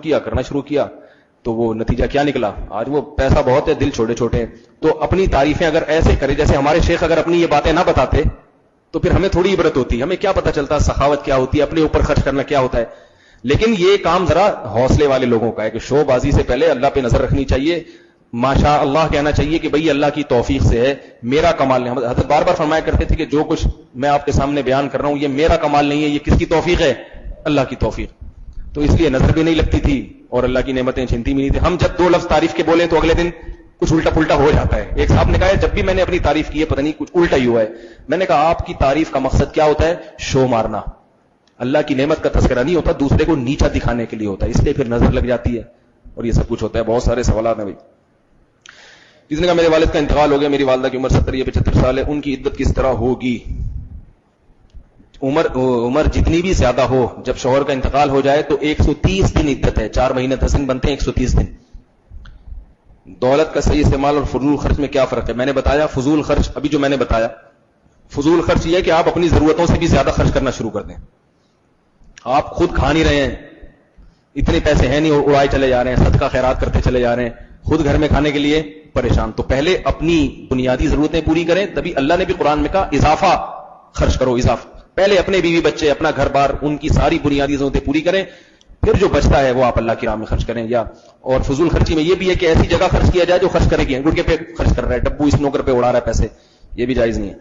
کیا, تو وہ نتیجہ کیا نکلا؟ آج وہ پیسہ بہت ہے, دل چھوٹے چھوٹے ہیں. تو اپنی تعریفیں اگر ایسے کرے جیسے ہمارے شیخ اگر اپنی یہ باتیں نہ بتاتے تو پھر ہمیں تھوڑی عبرت ہوتی. ہمیں کیا پتا چلتا سخاوت کیا ہوتی ہے, اپنے اوپر خرچ کرنا کیا ہوتا ہے. لیکن یہ کام ذرا حوصلے والے لوگوں کا ہے کہ شو بازی سے پہلے اللہ پہ نظر رکھنی چاہیے, ماشاء اللہ کہنا چاہیے کہ بھئی اللہ کی توفیق سے ہے, میرا کمال نہیں. حضرت بار بار فرمایا کرتے تھے کہ جو کچھ میں آپ کے سامنے بیان کر رہا ہوں یہ میرا کمال نہیں ہے, یہ کس کی توفیق ہے؟ اللہ کی توفیق. تو اس لیے نظر بھی نہیں لگتی تھی اور اللہ کی نعمتیں چھنتی بھی نہیں تھی. ہم جب 2 لفظ تعریف کے بولے تو اگلے دن کچھ الٹا پلٹا ہو جاتا ہے. ایک صاحب نے کہا جب بھی میں نے اپنی تعریف کی ہے پتہ نہیں کچھ الٹا ہی ہوا ہے. میں نے کہا آپ کی تعریف کا مقصد کیا ہوتا ہے؟ شو مارنا. اللہ کی نعمت کا تذکرہ نہیں ہوتا, دوسرے کو نیچا دکھانے کے لیے ہوتا ہے, اس لیے پھر نظر لگ جاتی ہے اور یہ سب کچھ ہوتا ہے. بہت سارے سوالات ہیں بھائی. کسی نے کہا میرے والد کا انتقال ہو گیا, میری والدہ کی عمر 70 یا 75 سال ہے, ان کی عدت کس طرح ہوگی؟ عمر جتنی بھی زیادہ ہو, جب شوہر کا انتقال ہو جائے تو 130 دن عدت ہے. 4 مہینے 10 دن بنتے ہیں, 130 دن. دولت کا صحیح استعمال اور فضول خرچ میں کیا فرق ہے؟ میں نے بتایا فضول خرچ, ابھی جو میں نے بتایا فضول خرچ یہ ہے کہ آپ اپنی ضرورتوں سے بھی زیادہ خرچ کرنا شروع کر دیں. آپ خود کھا نہیں رہے ہیں, اتنے پیسے ہیں نہیں, اڑائے چلے جا رہے ہیں, صدقہ خیرات کرتے چلے جا رہے ہیں, خود گھر میں کھانے کے لیے پریشان. تو پہلے اپنی بنیادی ضرورتیں پوری کریں, تبھی اللہ نے بھی قرآن میں کہا اضافہ خرچ کرو, اضافہ. پہلے اپنے بیوی بچے, اپنا گھر بار, ان کی ساری بنیادی ضرورتیں پوری کریں, پھر جو بچتا ہے وہ آپ اللہ کی راہ میں خرچ کریں. یا اور فضول خرچی میں یہ بھی ہے کہ ایسی جگہ خرچ کیا جائے جو خرچ کرے گی, گٹکے پہ خرچ کر رہا ہے, ڈبو اس نوکر پہ اڑا رہا ہے پیسے, یہ بھی جائز نہیں ہے.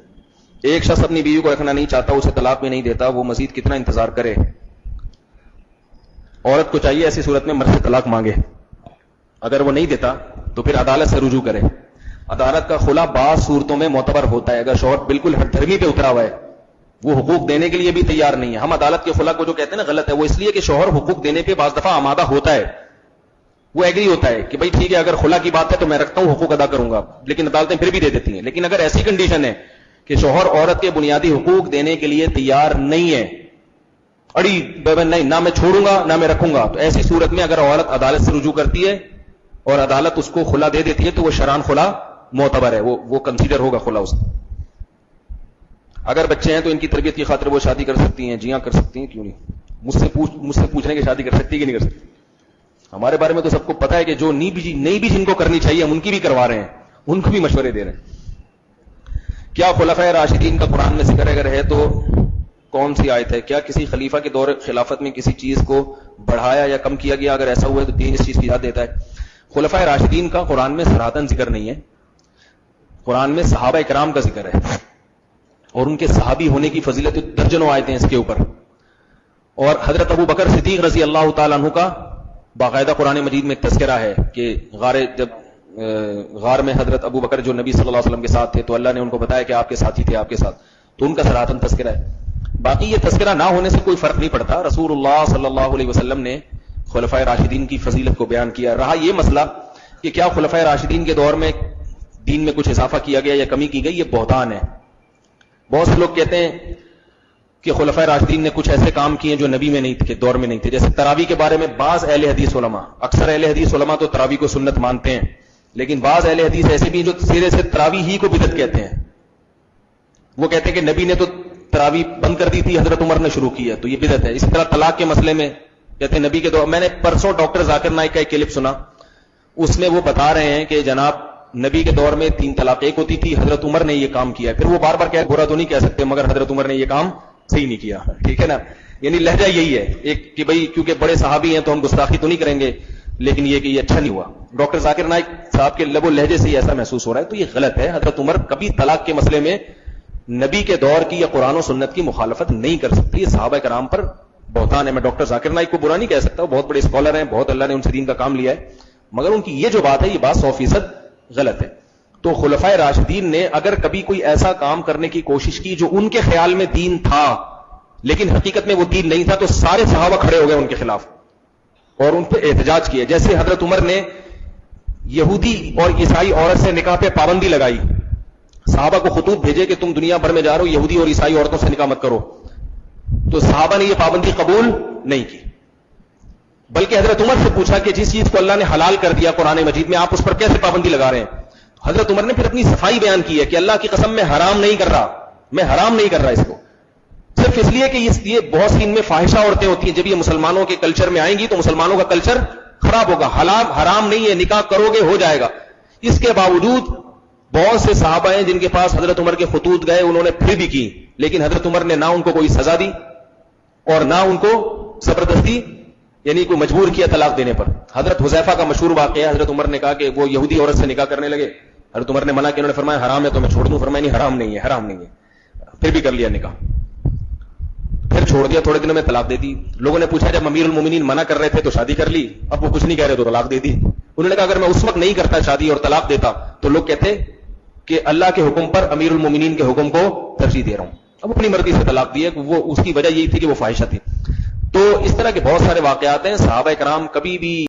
ایک شخص اپنی بیوی کو رکھنا نہیں چاہتا, اسے طلاق بھی نہیں دیتا, وہ مزید کتنا انتظار کرے؟ عورت کو چاہیے ایسی صورت میں مرد سے طلاق مانگے. اگر وہ نہیں دیتا تو پھر عدالت سے رجوع کرے. عدالت کا خلا بعض صورتوں میں معتبر ہوتا ہے. اگر شوہر بالکل ہٹ دھرمی پہ اترا ہوا ہے, وہ حقوق دینے کے لیے بھی تیار نہیں ہے. ہم عدالت کے خلا کو جو کہتے ہیں نا غلط ہے, وہ اس لیے کہ شوہر حقوق دینے پہ بعض دفعہ آمادہ ہوتا ہے, وہ ایگری ہوتا ہے کہ بھائی ٹھیک ہے اگر خلا کی بات ہے تو میں رکھتا ہوں, حقوق ادا کروں گا, لیکن عدالتیں پھر بھی دے دیتی ہیں. لیکن اگر ایسی کنڈیشن ہے کہ شوہر عورت کے بنیادی حقوق دینے کے لیے تیار نہیں ہے, اڑی نہیں, نہ میں چھوڑوں گا نہ میں رکھوں گا, تو ایسی صورت میں اگر عورت عدالت سے رجوع کرتی ہے اور عدالت اس کو خلا دے دیتی ہے تو وہ شرعاً خلا معتبر ہے, وہ کنسیڈر ہوگا خلا اس. اگر بچے ہیں تو ان کی تربیت کی خاطر وہ شادی کر سکتی ہیں؟ جی ہاں کر سکتی ہیں, کیوں نہیں. مجھ سے پوچھنے کہ شادی کر سکتی ہے کہ نہیں کر سکتی. ہمارے بارے میں تو سب کو پتا ہے کہ جو نہیں بھی جن کو کرنی چاہیے ہم ان کی بھی کروا رہے ہیں, ان کو بھی مشورے دے رہے ہیں. کیا خلفائے راشدین کا قرآن میں ذکر اگر ہے تو کون سی آیت ہے؟ کیا کسی خلیفہ کے دور خلافت میں کسی چیز کو بڑھایا یا کم کیا گیا؟ اگر ایسا ہوا ہے تو دین اس چیز کی یاد دیتا ہے. خلفائے راشدین کا قرآن میں صراحتاً ذکر نہیں ہے. قرآن میں صحابہ اکرام کا ذکر ہے اور ان کے صحابی ہونے کی فضیلت درجنوں آیتیں اس کے اوپر. اور حضرت ابو بکر صدیق رضی اللہ تعالیٰ عنہ کا باقاعدہ قرآن مجید میں ایک تذکرہ ہے کہ غار میں حضرت ابو بکر جو نبی صلی اللہ علیہ وسلم کے ساتھ تھے تو اللہ نے ان کو بتایا کہ آپ کے ساتھی تھے آپ کے ساتھ, تو ان کا صراحتاً تذکرہ ہے. باقی یہ تذکرہ نہ ہونے سے کوئی فرق نہیں پڑتا. رسول اللہ صلی اللہ علیہ وسلم نے خلفائے راشدین کی فضیلت کو بیان کیا. رہا یہ مسئلہ کہ کیا خلفائے راشدین کے دور میں دین میں کچھ اضافہ کیا گیا یا کمی کی گئی, یہ بہتان ہے. بہت سے لوگ کہتے ہیں کہ خلفائے راشدین نے کچھ ایسے کام کیے جو نبی میں نہیں تھے, دور میں نہیں تھے. جیسے تراویح کے بارے میں بعض اہل حدیث علماء, اکثر اہل حدیث علماء تو تراویح کو سنت مانتے ہیں, لیکن بعض اہل حدیث ایسے بھی جو سرے سے تراویح ہی کو بدعت کہتے ہیں. وہ کہتے ہیں کہ نبی نے تو تراویح بند کر دی تھی, حضرت عمر نے شروع کی ہے, تو یہ بدعت ہے. اسی طرح طلاق کے مسئلے میں کہتے ہیں نبی کے دور. میں نے پرسوں ڈاکٹر ذاکر نائک کا ایک کلپ سنا, اس میں وہ بتا رہے ہیں کہ جناب نبی کے دور میں 3 طلاق ایک ہوتی تھی, حضرت عمر نے یہ کام کیا ہے. پھر وہ بار بار کہہ برا تو نہیں کہہ سکتے مگر حضرت عمر نے یہ کام صحیح نہیں کیا. ٹھیک ہے نا, یعنی لہجہ یہی ہے ایک کہ بھئی کیونکہ بڑے صحابی ہیں تو ہم گستاخی تو نہیں کریں گے, لیکن یہ کہ یہ اچھا نہیں ہوا. ڈاکٹر ذاکر نائک صاحب کے لب و لہجے سے ایسا محسوس ہو رہا ہے, تو یہ غلط ہے. حضرت عمر کبھی طلاق کے مسئلے میں نبی کے دور کی یا قرآن و سنت کی مخالفت نہیں کر سکتی. یہ صحابہ کرام پر بہتان ہے. میں ڈاکٹر ذاکر نائک کو برا نہیں کہہ سکتا, بہت بڑے اسکالر ہیں, بہت اللہ نے ان سے دین کا کام لیا ہے, مگر ان کی یہ جو بات ہے یہ بات 100% غلط ہے. تو خلفائے راشدین نے اگر کبھی کوئی ایسا کام کرنے کی کوشش کی جو ان کے خیال میں دین تھا لیکن حقیقت میں وہ دین نہیں تھا, تو سارے صحابہ کھڑے ہو گئے ان کے خلاف اور ان پہ احتجاج کیا. جیسے حضرت عمر نے یہودی اور عیسائی عورت سے نکاح پہ پابندی لگائی, صحابہ کو خطوط بھیجے کہ تم دنیا بھر میں جا رہے ہو, یہودی اور عیسائی عورتوں سے نکاح مت کرو, تو صحابہ نے یہ پابندی قبول نہیں کی, بلکہ حضرت عمر سے پوچھا کہ جس چیز کو اللہ نے حلال کر دیا قرآن مجید میں آپ اس پر کیسے پابندی لگا رہے ہیں. حضرت عمر نے پھر اپنی صفائی بیان کی ہے کہ اللہ کی قسم میں حرام نہیں کر رہا, میں حرام نہیں کر رہا اس کو, صرف اس لیے کہ یہ بہت سی ان میں فاحشہ عورتیں ہوتی ہیں, جب یہ مسلمانوں کے کلچر میں آئیں گی تو مسلمانوں کا کلچر خراب ہوگا. حلال حرام نہیں ہے, نکاح کرو گے ہو جائے گا. اس کے باوجود بہت سے صحابہ ہیں جن کے پاس حضرت عمر کے خطوط گئے, انہوں نے پھر بھی کی, لیکن حضرت عمر نے نہ ان کو کوئی سزا دی اور نہ ان کو زبردستی یعنی کوئی مجبور کیا طلاق دینے پر. حضرت حذیفہ کا مشہور واقعہ ہے, حضرت عمر نے کہا کہ وہ یہودی عورت سے نکاح کرنے لگے, حضرت عمر نے منع کیا, انہوں نے فرمایا حرام ہے تو میں چھوڑ دوں, فرمایا نہیں حرام نہیں ہے, حرام نہیں ہے, پھر بھی کر لیا نکاح, پھر چھوڑ دیا, تھوڑے دنوں میں طلاق دے دی. لوگوں نے پوچھا جب امیر المومنین منع کر رہے تھے تو شادی کر لی, اب وہ کچھ نہیں کہہ رہے تو طلاق دے دی. انہوں نے کہا اگر میں اس وقت نہیں کرتا شادی اور طلاق دیتا تو لوگ کہتے کہ اللہ کے حکم پر امیر المومنین کے حکم کو ترجیح دے رہا ہوں. اب اپنی مرضی سے طلاق دی ہے, وہ اس کی وجہ یہی تھی کہ وہ فاحشہ تھی. تو اس طرح کے بہت سارے واقعات ہیں. صحابہ کرام کبھی بھی